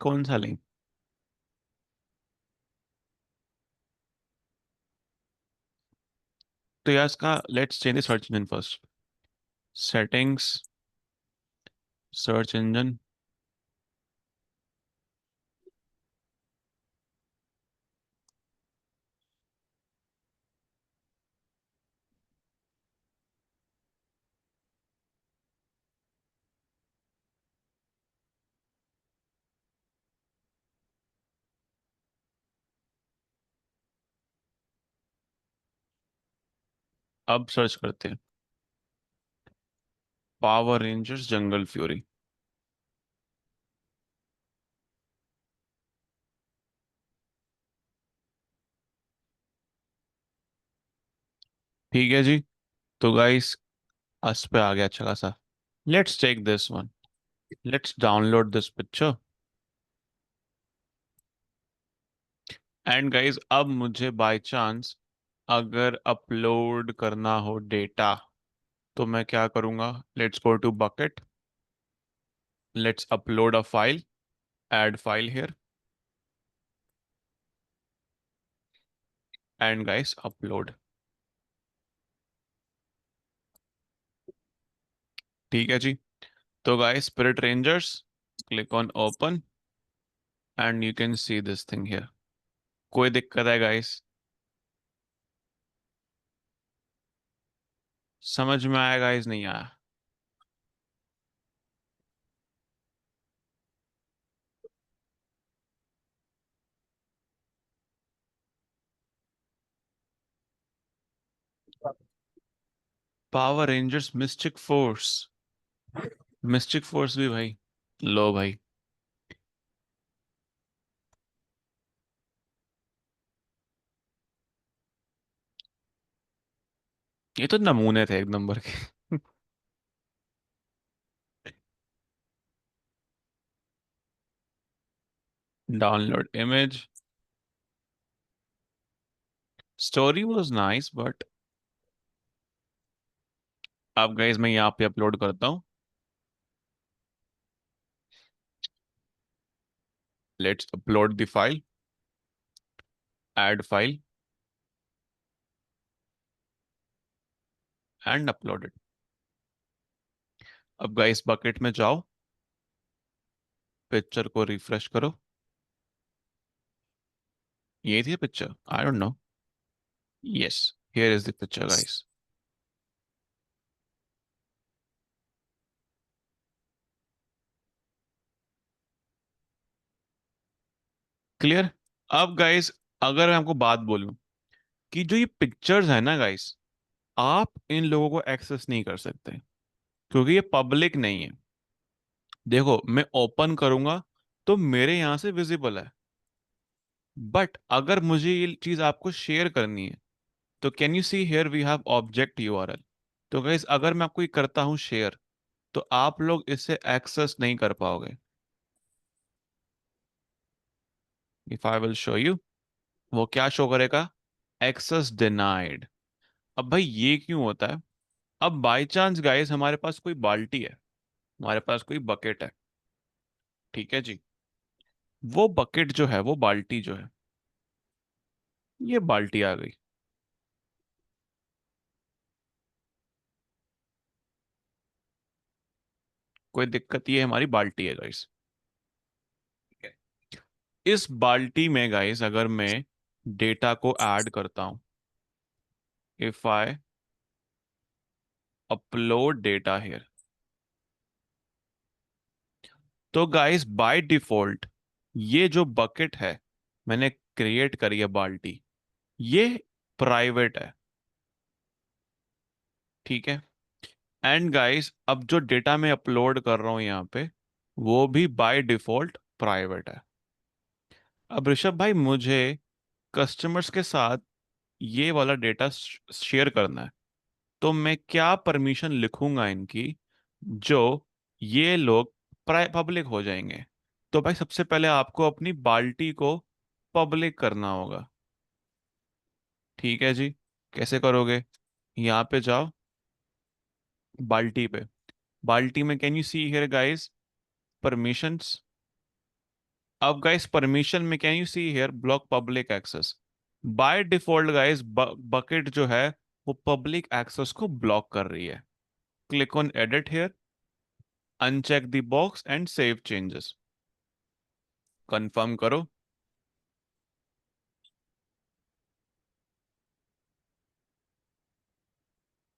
कौन सा लें? तो यार इसका let's change search engine first. Settings, search engine. अब सर्च करते हैं पावर रेंजर्स जंगल फ्यूरी। ठीक है जी। तो गाइस अस पे आ गया अच्छा खासा। Let's take this one. Let's download this picture. And guys अब मुझे बाय चांस अगर अपलोड करना हो डेटा तो मैं क्या करूंगा? Let's go to bucket. Let's upload a file. Add file here. And guys upload. ठीक है जी। तो guys spirit rangers, click on open and you can see this thing here. कोई दिक्कत है गाइस? समझ में आया गाइस, नहीं आया? Power rangers Mystic Force. Mystic Force भी भाई। लो भाई। ये तो नमूने थे एक नंबर के। Download image. Story was nice but. अब गाइस मैं यहाँ पे अपलोड करता हूँ। Let's upload the file. Add file and upload it. अब गाइस बकेट में जाओ, पिक्चर को रिफ्रेश करो। ये थी picture, I don't know. Yes, here is the picture guys. Clear? अब गाइस अगर मैं आपको बात बोलूं कि जो ये पिक्चर्स है ना गाइस, आप इन लोगों को एक्सेस नहीं कर सकते क्योंकि ये पब्लिक नहीं है। देखो मैं ओपन करूंगा तो मेरे यहां से विजिबल है। बट अगर मुझे ये चीज आपको शेयर करनी है तो can you see here we have object URL. तो गाइस अगर मैं आपको ये करता हूँ शेयर, तो आप लोग इसे एक्सेस नहीं कर पाओगे। If I will show you, वो क्या शो करेगा? Access denied. अब भाई ये क्यों होता है? अब बाय चांस गाइस हमारे पास कोई बाल्टी है, हमारे पास कोई बकेट है, ठीक है जी। वो बकेट जो है, वो बाल्टी जो है, ये बाल्टी आ गई। कोई दिक्कत, ये हमारी बाल्टी है गाइस। इस बाल्टी में गाइस अगर मैं डेटा को ऐड करता हूं, if I upload data here, तो गाइस बाय डिफॉल्ट ये जो बकेट है मैंने क्रिएट करी है बाल्टी, ये प्राइवेट है, ठीक है। एंड गाइस अब जो डेटा मैं अपलोड कर रहा हूं यहाँ पे, वो भी बाय डिफॉल्ट प्राइवेट है। अब ऋषभ भाई मुझे कस्टमर्स के साथ ये वाला डेटा शेयर करना है, तो मैं क्या परमिशन लिखूंगा इनकी जो ये लोग पब्लिक हो जाएंगे? तो भाई सबसे पहले आपको अपनी बाल्टी को पब्लिक करना होगा, ठीक है जी। कैसे करोगे? यहाँ पे जाओ, बाल्टी पे, बाल्टी में can you see here guys permissions. अब गाइस परमिशन में can you see here block public access. By default guys bucket जो है वो पब्लिक एक्सेस को ब्लॉक कर रही है। Click on edit here, uncheck the box and save changes, confirm करो,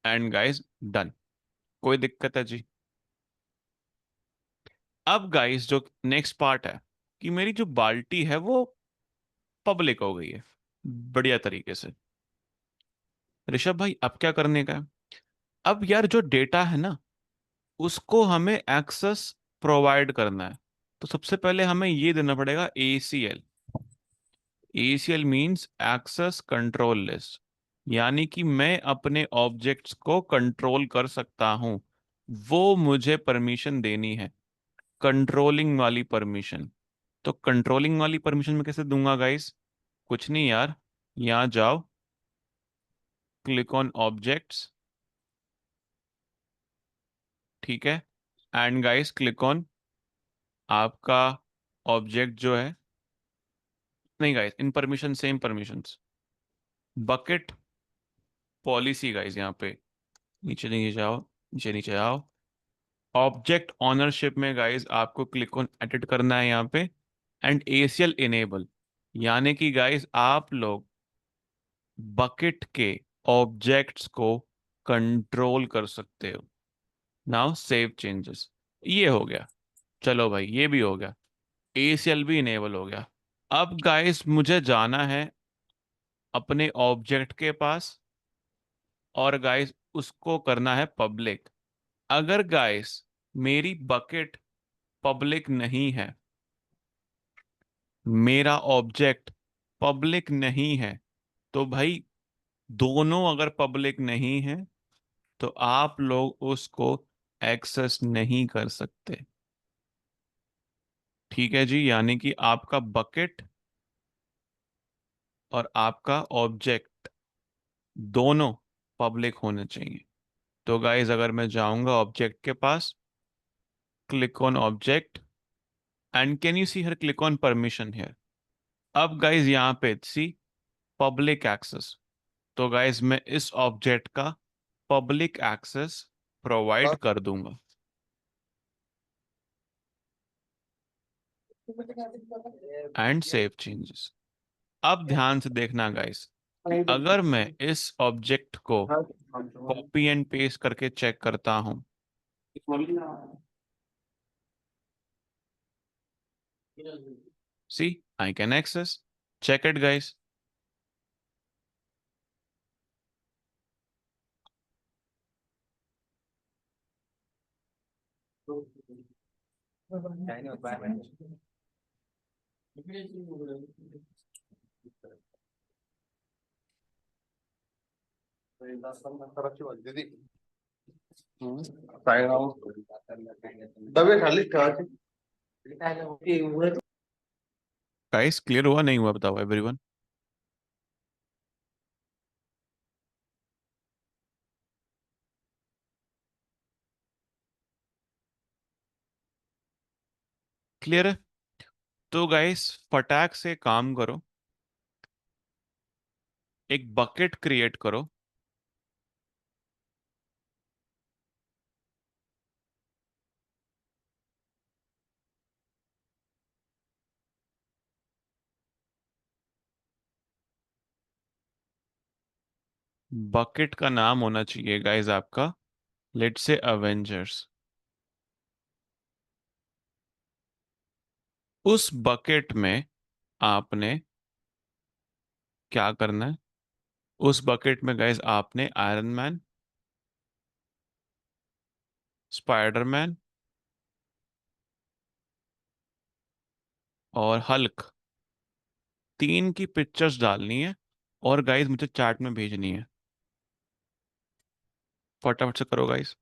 एंड गाइस डन। कोई दिक्कत है जी? अब गाइस जो नेक्स्ट पार्ट है कि मेरी जो बाल्टी है वो पब्लिक हो गई है बढ़िया तरीके से। ऋषभ भाई अब क्या करने का है? अब यार जो डेटा है ना, उसको हमें एक्सेस प्रोवाइड करना है। तो सबसे पहले हमें ये देना पड़ेगा ACL। ACL means access control list, यानी कि मैं अपने ऑब्जेक्ट्स को कंट्रोल कर सकता हूं, वो मुझे परमिशन देनी है, कंट्रोलिंग वाली परमिशन। तो कंट्रोलिंग वाली परमिशन मैं कैसे दूंगा गाइस? कुछ नहीं यार, यहाँ जाओ, क्लिक ऑन ऑब्जेक्ट्स, ठीक है। एंड गाइस क्लिक ऑन आपका ऑब्जेक्ट जो है, नहीं guys in permission same permissions, bucket policy guys यहाँ पे नीचे नीचे जाओ, नीचे नीचे आओ, ऑब्जेक्ट ऑनरशिप में गाइस आपको क्लिक ऑन एडिट करना है यहाँ पे, एंड ACL इनेबल, यानी कि गाइस आप लोग बकेट के ऑब्जेक्ट्स को कंट्रोल कर सकते हो। नाउ सेव चेंजेस, ये हो गया। चलो भाई ये भी हो गया, ACL भी इनेबल हो गया। अब गाइस मुझे जाना है अपने ऑब्जेक्ट के पास, और गाइस उसको करना है पब्लिक। अगर गाइस मेरी बकेट पब्लिक नहीं है, मेरा ऑब्जेक्ट पब्लिक नहीं है, तो भाई दोनों अगर पब्लिक नहीं है तो आप लोग उसको एक्सेस नहीं कर सकते, ठीक है जी। यानी कि आपका बकेट और आपका ऑब्जेक्ट दोनों पब्लिक होने चाहिए। तो गाइज अगर मैं जाऊंगा ऑब्जेक्ट के पास, click on object, and can you see here click on permission here. अब गाइज यहाँ पे सी पब्लिक एक्सेस, तो गाइज मैं इस ऑब्जेक्ट का पब्लिक एक्सेस प्रोवाइड कर दूंगा। And save changes. अब ध्यान से देखना गाइस, अगर मैं इस ऑब्जेक्ट को कॉपी एंड पेस्ट करके चेक करता हूं, see I can access, check it guys. डबे खाली कहाँ से? गाइस क्लियर हुआ नहीं हुआ बताओ एवरीवन। क्लियर है? तो गाइस फटाक से काम करो, एक बकेट क्रिएट करो। बकेट का नाम होना चाहिए गाइस आपका, लेट्स से अवेंजर्स। उस बकेट में आपने क्या करना है? उस बकेट में गाइस आपने आयरन मैन, स्पाइडरमैन और हल्क, तीन की पिक्चर्स डालनी है और गाइस मुझे चैट में भेजनी है। फटाफट से करो गाइस।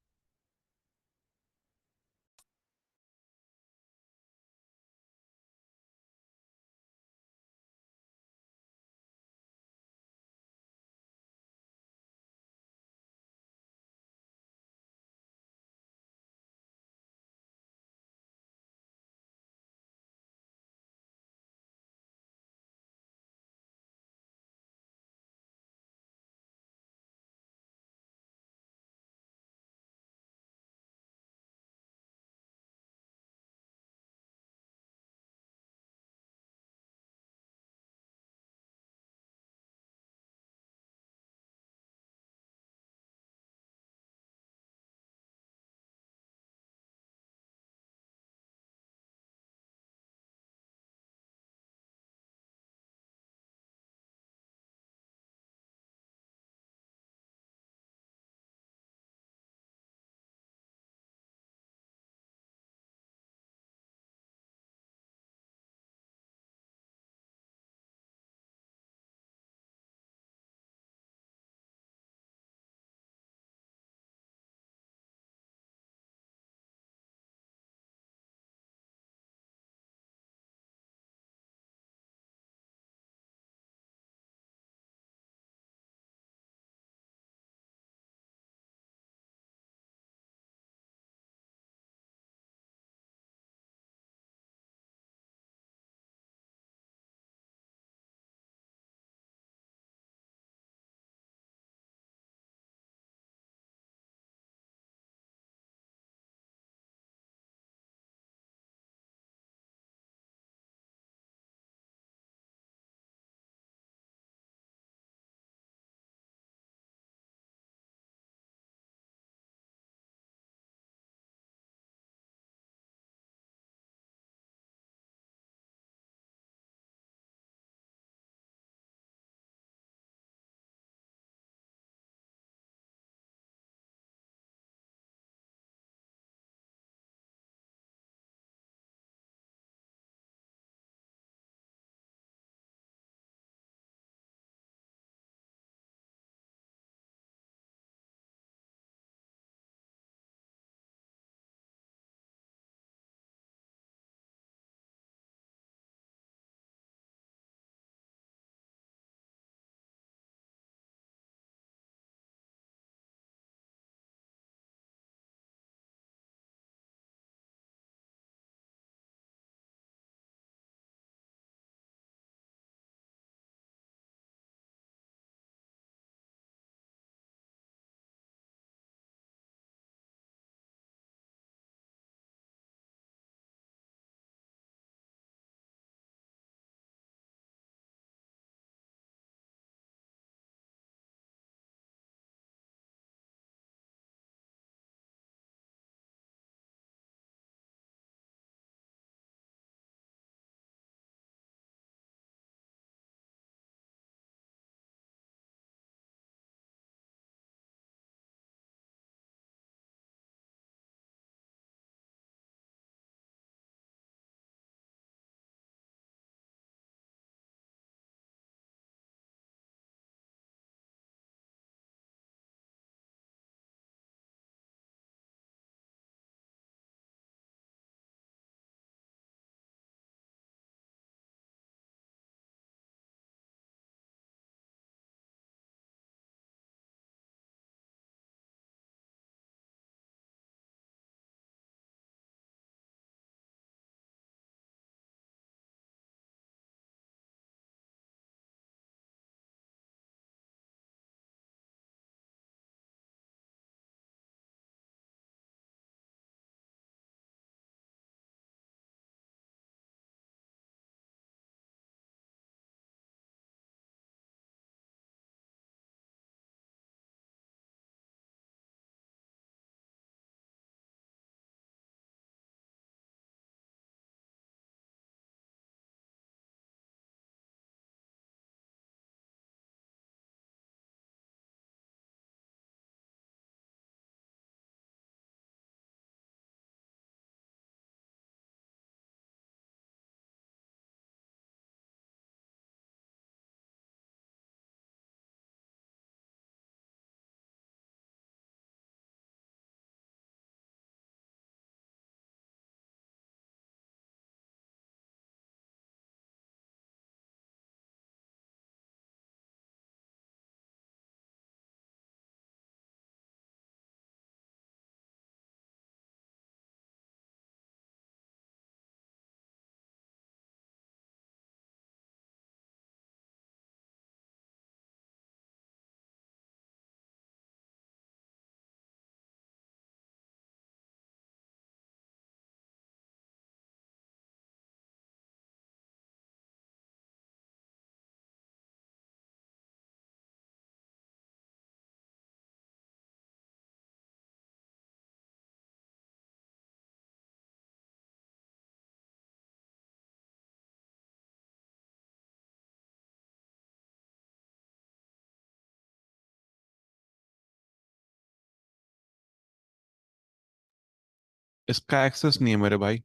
इसका एक्सेस नहीं है मेरे भाई।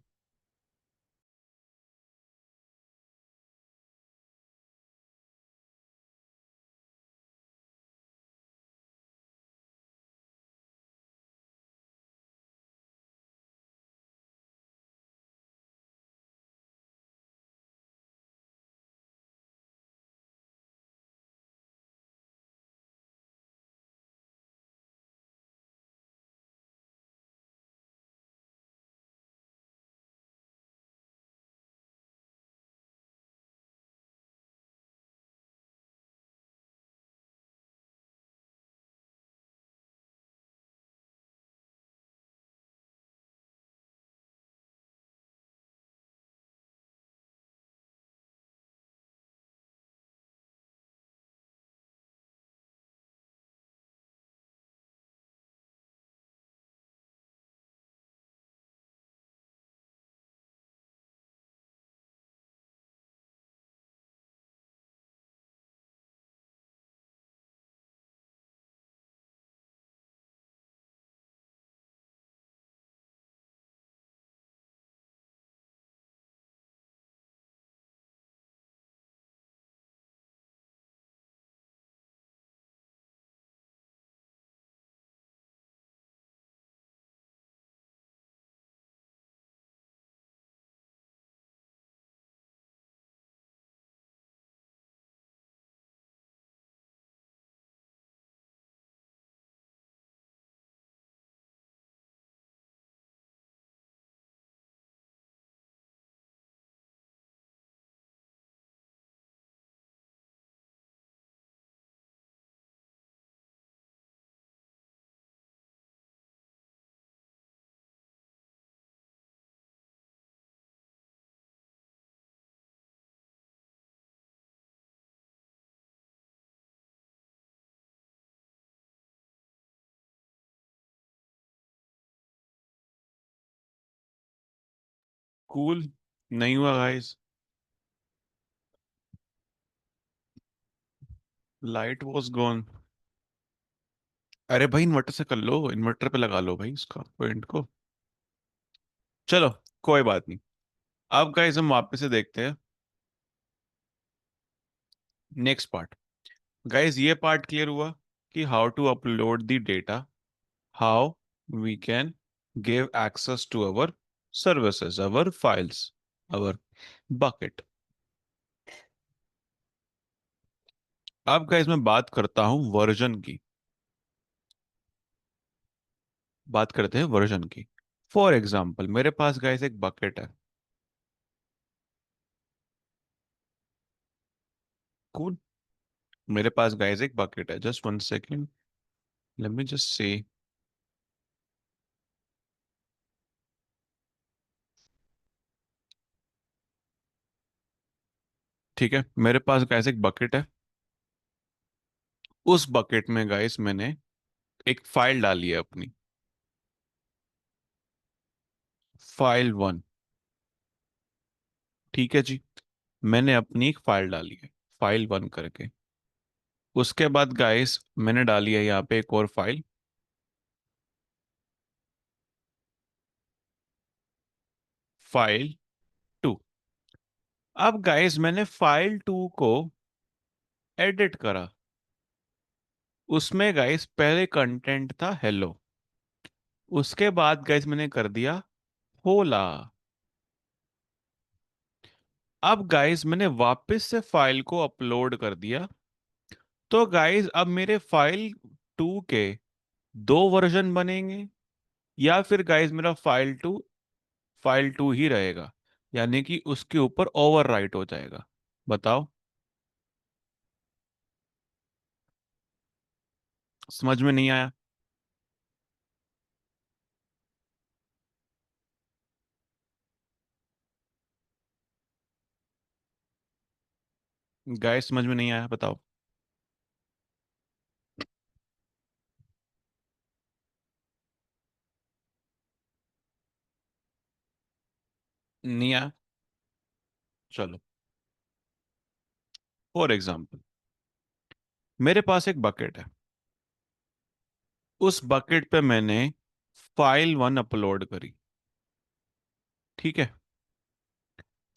कूल। नहीं हुआ गाइस। Light was gone. अरे भाई इन्वर्टर से कर लो, इन्वर्टर पे लगा लो भाई इसका पॉइंट को। चलो, कोई बात नहीं। अब गाइस हम वापस से देखते हैं नेक्स्ट पार्ट। गाइस ये पार्ट क्लियर हुआ कि how to upload the data, how we can give access to our services, our files, our bucket. अब गाइस मैं बात करता हूं वर्जन की। बात करते हैं वर्जन की। फॉर एग्जाम्पल मेरे पास गाइस एक बकेट है। कूल। मेरे पास गाइस एक बकेट है, just one second, late me just say. ठीक है, मेरे पास गाइस एक बकेट है। उस बकेट में गाइस मैंने एक फाइल डाली है अपनी, फाइल 1। ठीक है जी, मैंने अपनी एक फाइल डाली है, फाइल 1 करके। उसके बाद गाइस मैंने डाली है यहाँ पे एक और फाइल, फाइल 2। अब गाइस मैंने फाइल 2 को एडिट करा। उसमें गाइस पहले कंटेंट था हेलो, उसके बाद गाइस मैंने कर दिया होला। अब गाइस मैंने वापस से फाइल को अपलोड कर दिया। तो गाइस अब मेरे फाइल 2 के दो वर्जन बनेंगे, या फिर गाइस मेरा फाइल 2 ही रहेगा, यानी कि उसके ऊपर ओवर राइट हो जाएगा। बताओ। समझ में नहीं आया? गाइस समझ में नहीं आया, बताओ। नहीं आया। चलो, फॉर एग्जाम्पल मेरे पास एक बकेट है। उस बकेट पे मैंने फाइल 1 अपलोड करी। ठीक है।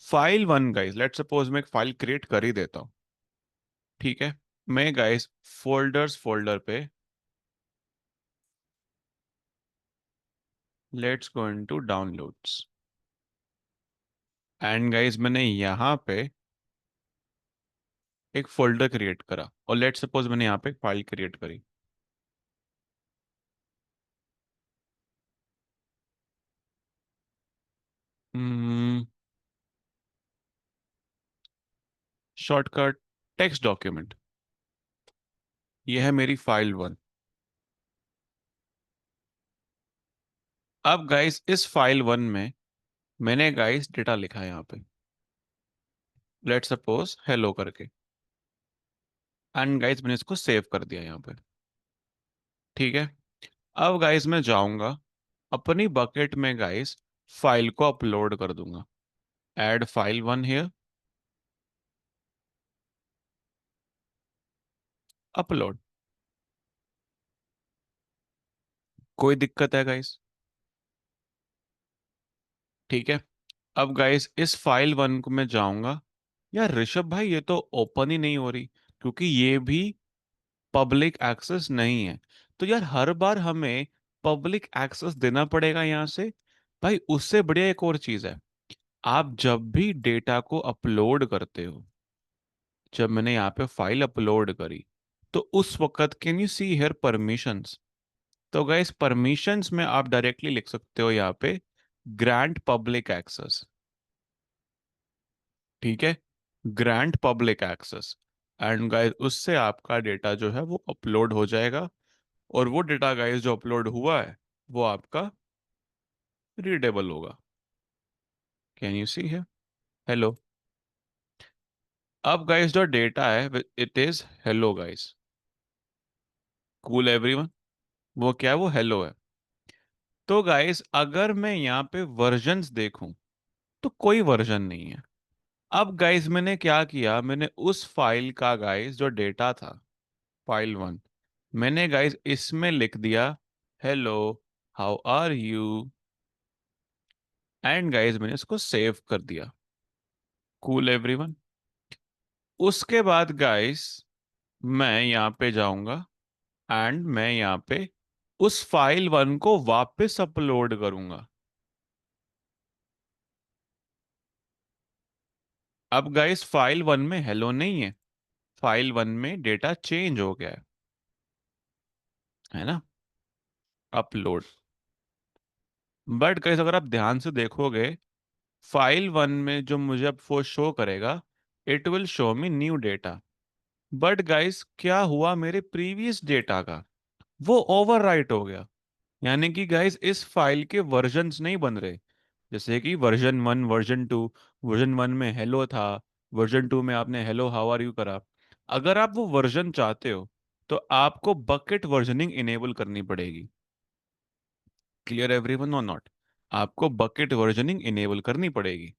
File one guys, let's suppose मैं एक फाइल क्रिएट कर ही देता हूँ। ठीक है। मैं गाइस फोल्डर्स फोल्डर पे, let's go into downloads, and guys मैंने यहाँ पे एक फोल्डर क्रिएट करा, और लेट्स सपोज मैंने यहाँ पे एक फाइल क्रिएट करी। शॉर्टकट, टेक्स्ट डॉक्यूमेंट, ये है मेरी फाइल वन। अब गाइस इस फाइल वन में मैंने गाइस डेटा लिखा है यहाँ पे, लेट्स सपोज हेलो करके, एंड गाइस मैंने इसको सेव कर दिया यहाँ पे। ठीक है। अब गाइस मैं जाऊंगा अपनी बकेट में गाइस, फाइल को अपलोड कर दूंगा। Add file one here, upload. कोई दिक्कत है गाइस? ठीक है। अब गाइस इस फाइल वन को मैं जाऊंगा, यार ऋषभ भाई ये तो ओपन ही नहीं हो रही, क्योंकि ये भी पब्लिक एक्सेस नहीं है। तो यार हर बार हमें पब्लिक एक्सेस देना पड़ेगा यहाँ से? भाई उससे बढ़िया एक और चीज है, आप जब भी डेटा को अपलोड करते हो, जब मैंने यहाँ पे फाइल अपलोड करी, तो उस वक्त can you see here permissions? तो गाइस परमिशंस में आप डायरेक्टली लिख सकते हो यहाँ पे ग्रांट पब्लिक एक्सेस। ठीक है। Grant public access, and guys उससे आपका डेटा जो है वो अपलोड हो जाएगा, और वो डेटा गाइस जो अपलोड हुआ है वो आपका रीडेबल होगा। कैन यू सी है? हेलो। अब गाइस जो डेटा है it is hello guys, cool everyone. वो क्या है? वो हेलो है। तो गाइस अगर मैं यहाँ पे वर्जन्स देखूं, तो कोई वर्जन नहीं है। अब गाइस मैंने क्या किया, मैंने उस फाइल का गाइस जो डेटा था, फाइल वन, मैंने गाइस इसमें लिख दिया hello, how are you, and guys मैंने इसको सेव कर दिया। Cool everyone. उसके बाद गाइस मैं यहाँ पे जाऊंगा, एंड मैं यहाँ पे उस फाइल वन को वापस अपलोड करूंगा। अब गाइस फाइल वन में हेलो नहीं है, फाइल वन में डेटा चेंज हो गया है ना? अपलोड। बट गाइस अगर आप ध्यान से देखोगे, फाइल वन में जो मुझे अब वो शो करेगा, it will show me new data. But guys क्या हुआ मेरे प्रीवियस डेटा का? वो ओवरराइट हो गया। यानी कि गाइस इस फाइल के वर्जन्स नहीं बन रहे। जैसे कि version one, version two, version one में हेलो था, वर्जन टू में आपने हेलो हाउ आर यू करा। अगर आप वो वर्जन चाहते हो, तो आपको बकेट वर्जनिंग इनेबल करनी पड़ेगी। Clear everyone or not? आपको बकेट वर्जनिंग इनेबल करनी पड़ेगी,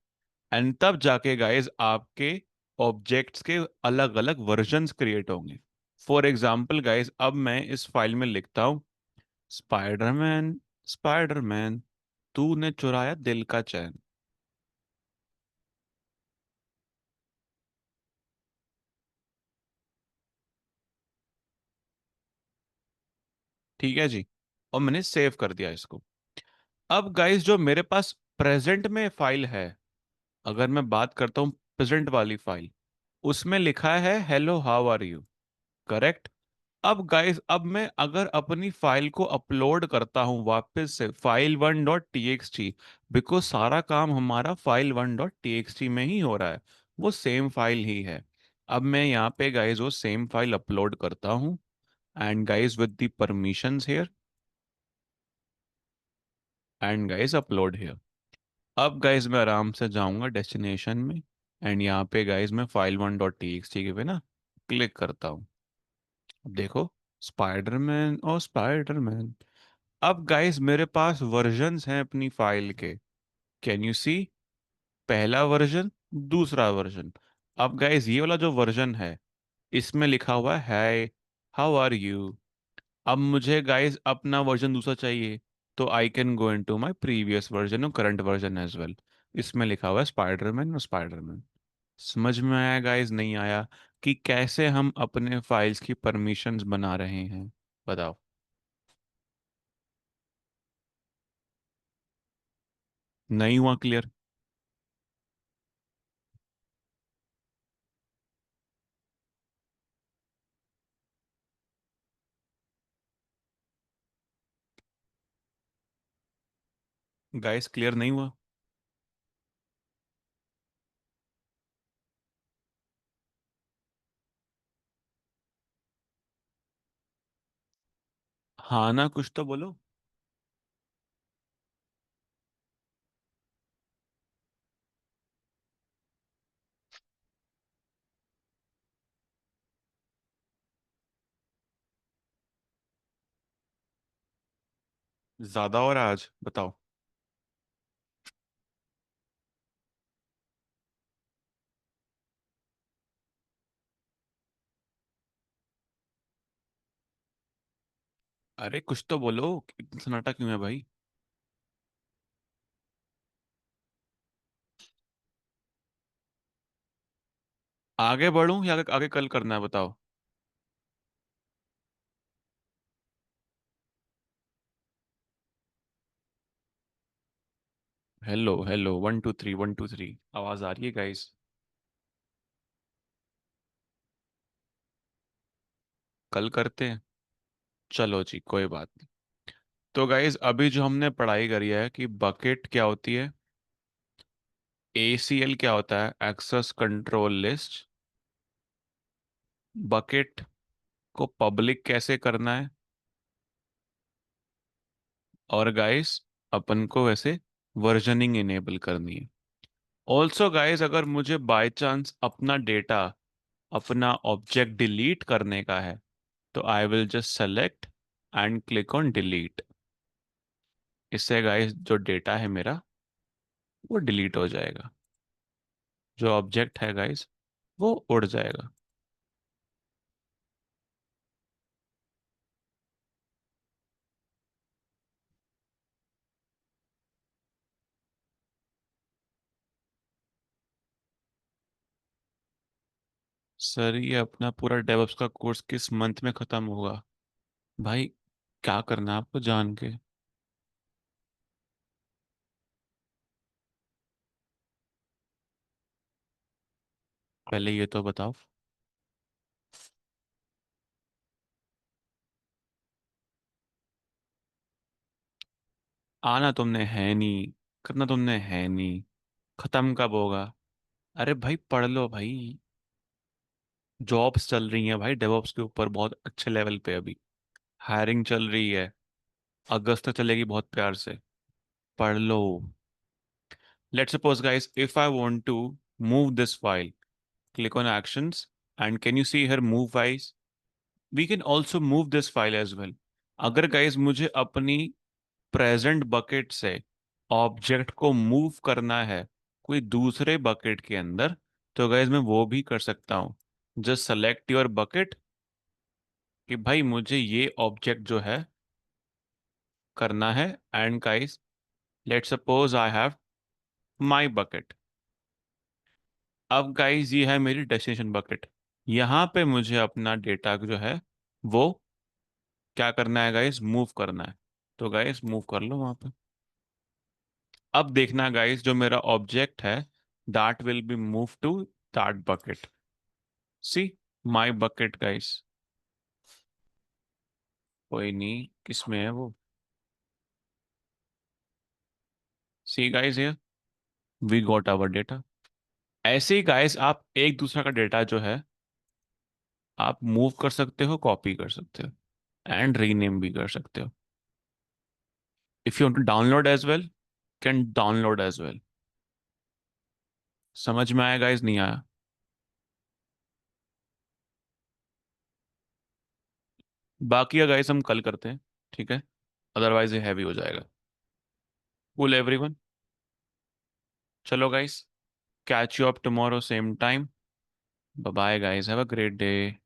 एंड तब जाके गाइस आपके ऑब्जेक्ट्स के अलग अलग वर्जन्स क्रिएट होंगे। फॉर एग्जाम्पल गाइस अब मैं इस फाइल में लिखता हूँ स्पाइडरमैन, स्पाइडरमैन तूने चुराया दिल का चैन। ठीक है जी। और मैंने सेव कर दिया इसको। अब गाइस जो मेरे पास प्रेजेंट में फाइल है, अगर मैं बात करता हूँ प्रेजेंट वाली फाइल, उसमें लिखा है hello how are you, correct? अब गाइस अब मैं अगर अपनी फाइल को अपलोड करता हूँ वापस से file one dot T x T, because सारा काम हमारा file one dot T x T में ही हो रहा है, वो सेम फाइल ही है। अब मैं यहाँ पे गाइस वो सेम फाइल अपलोड करता हूँ, and guys with the permissions here, and guys upload here. अब गाइस मैं आराम से जाऊंगा डेस्टिनेशन में, एंड यहाँ पे गाइस मैं file one dot T x T के पे ना क्लिक करता हूँ। अब देखो, स्पाइडरमैन और स्पाइडरमैन। अब गाइस मेरे पास वर्जन्स हैं अपनी फाइल के। कैन यू सी? पहला वर्जन, दूसरा वर्जन। अब गाइस ये वाला जो वर्जन है, इसमें लिखा हुआ है हाउ आर यू। अब मुझे गाइस अपना वर्जन दूसरा चाहिए, तो I can go into my previous version और करंट वर्जन एज वेल। इसमें लिखा हुआ है स्पाइडरमैन और स्पाइडरमैन। समझ में आया गाइस, नहीं आया? कि कैसे हम अपने फाइल्स की परमिशंस बना रहे हैं, बताओ। नहीं हुआ क्लियर? गाइस क्लियर नहीं हुआ? हाँ ना, कुछ तो बोलो। ज्यादा हो रहा है आज, बताओ। अरे कुछ तो बोलो, इतना सन्नाटा क्यों है भाई? आगे बढ़ूं या आगे, आगे कल करना है, बताओ। हेलो हेलो, 1 2 3, 1 2 3, आवाज आ रही है गाइस? कल करते हैं। चलो जी, कोई बात नहीं। तो गाइस अभी जो हमने पढ़ाई करी है कि बकेट क्या होती है, एसीएल क्या होता है, एक्सेस कंट्रोल लिस्ट, बकेट को पब्लिक कैसे करना है, और गाइस अपन को वैसे वर्जनिंग इनेबल करनी है। ऑल्सो गाइस, अगर मुझे बाय चांस अपना डेटा, अपना ऑब्जेक्ट डिलीट करने का है, तो आई will just select and click on delete. इससे गाइस जो डेटा है मेरा, वो डिलीट हो जाएगा, जो ऑब्जेक्ट है गाइस वो उड़ जाएगा। सर ये अपना पूरा डेवऑप्स का कोर्स किस मंथ में खत्म होगा? भाई क्या करना है आपको जान के? पहले ये तो बताओ। आना तुमने है नहीं, करना तुमने है नहीं, खत्म कब होगा? अरे भाई पढ़ लो भाई। जॉब्स चल रही हैं भाई डेवऑप्स के ऊपर बहुत अच्छे लेवल पे अभी। हायरिंग चल रही है, अगस्त तक चलेगी बहुत प्यार से। पढ़ लो। Let's suppose guys, if I want to move this file, click on actions, and can you see here move files? We can also move this file as well। अगर गाइस मुझे अपनी प्रेजेंट बकेट से object को move करना है कोई दूसरे bucket के अंदर, तो गाइस मैं वो भी कर सकता हूँ। जस्ट सेलेक्ट योर बकेट, कि भाई मुझे ये ऑब्जेक्ट जो है करना है, and guys let's suppose I have my bucket. अब गाइस ये है मेरी डेस्टिनेशन बकेट। यहाँ पे मुझे अपना डेटा जो है वो क्या करना है गाइस, मूव करना है। तो गाइस मूव कर लो वहां पे। अब देखना गाइस, जो मेरा ऑब्जेक्ट है that will be move to that bucket. See my bucket guys. कोई नहीं, किसमें है वो? See guys here, we got our data. ऐसे ही गाइस आप एक दूसरा का डेटा जो है आप मूव कर सकते हो, कॉपी कर सकते हो, एंड रीनेम भी कर सकते हो। If you want to download as well, can download as well. समझ में आया गाइस, नहीं आया? बाकी का गाइस हम कल करते हैं, ठीक है? अदरवाइज ये हैवी हो जाएगा। Cool everyone. चलो guys, catch you up tomorrow same time. Bye bye guys, have a great day.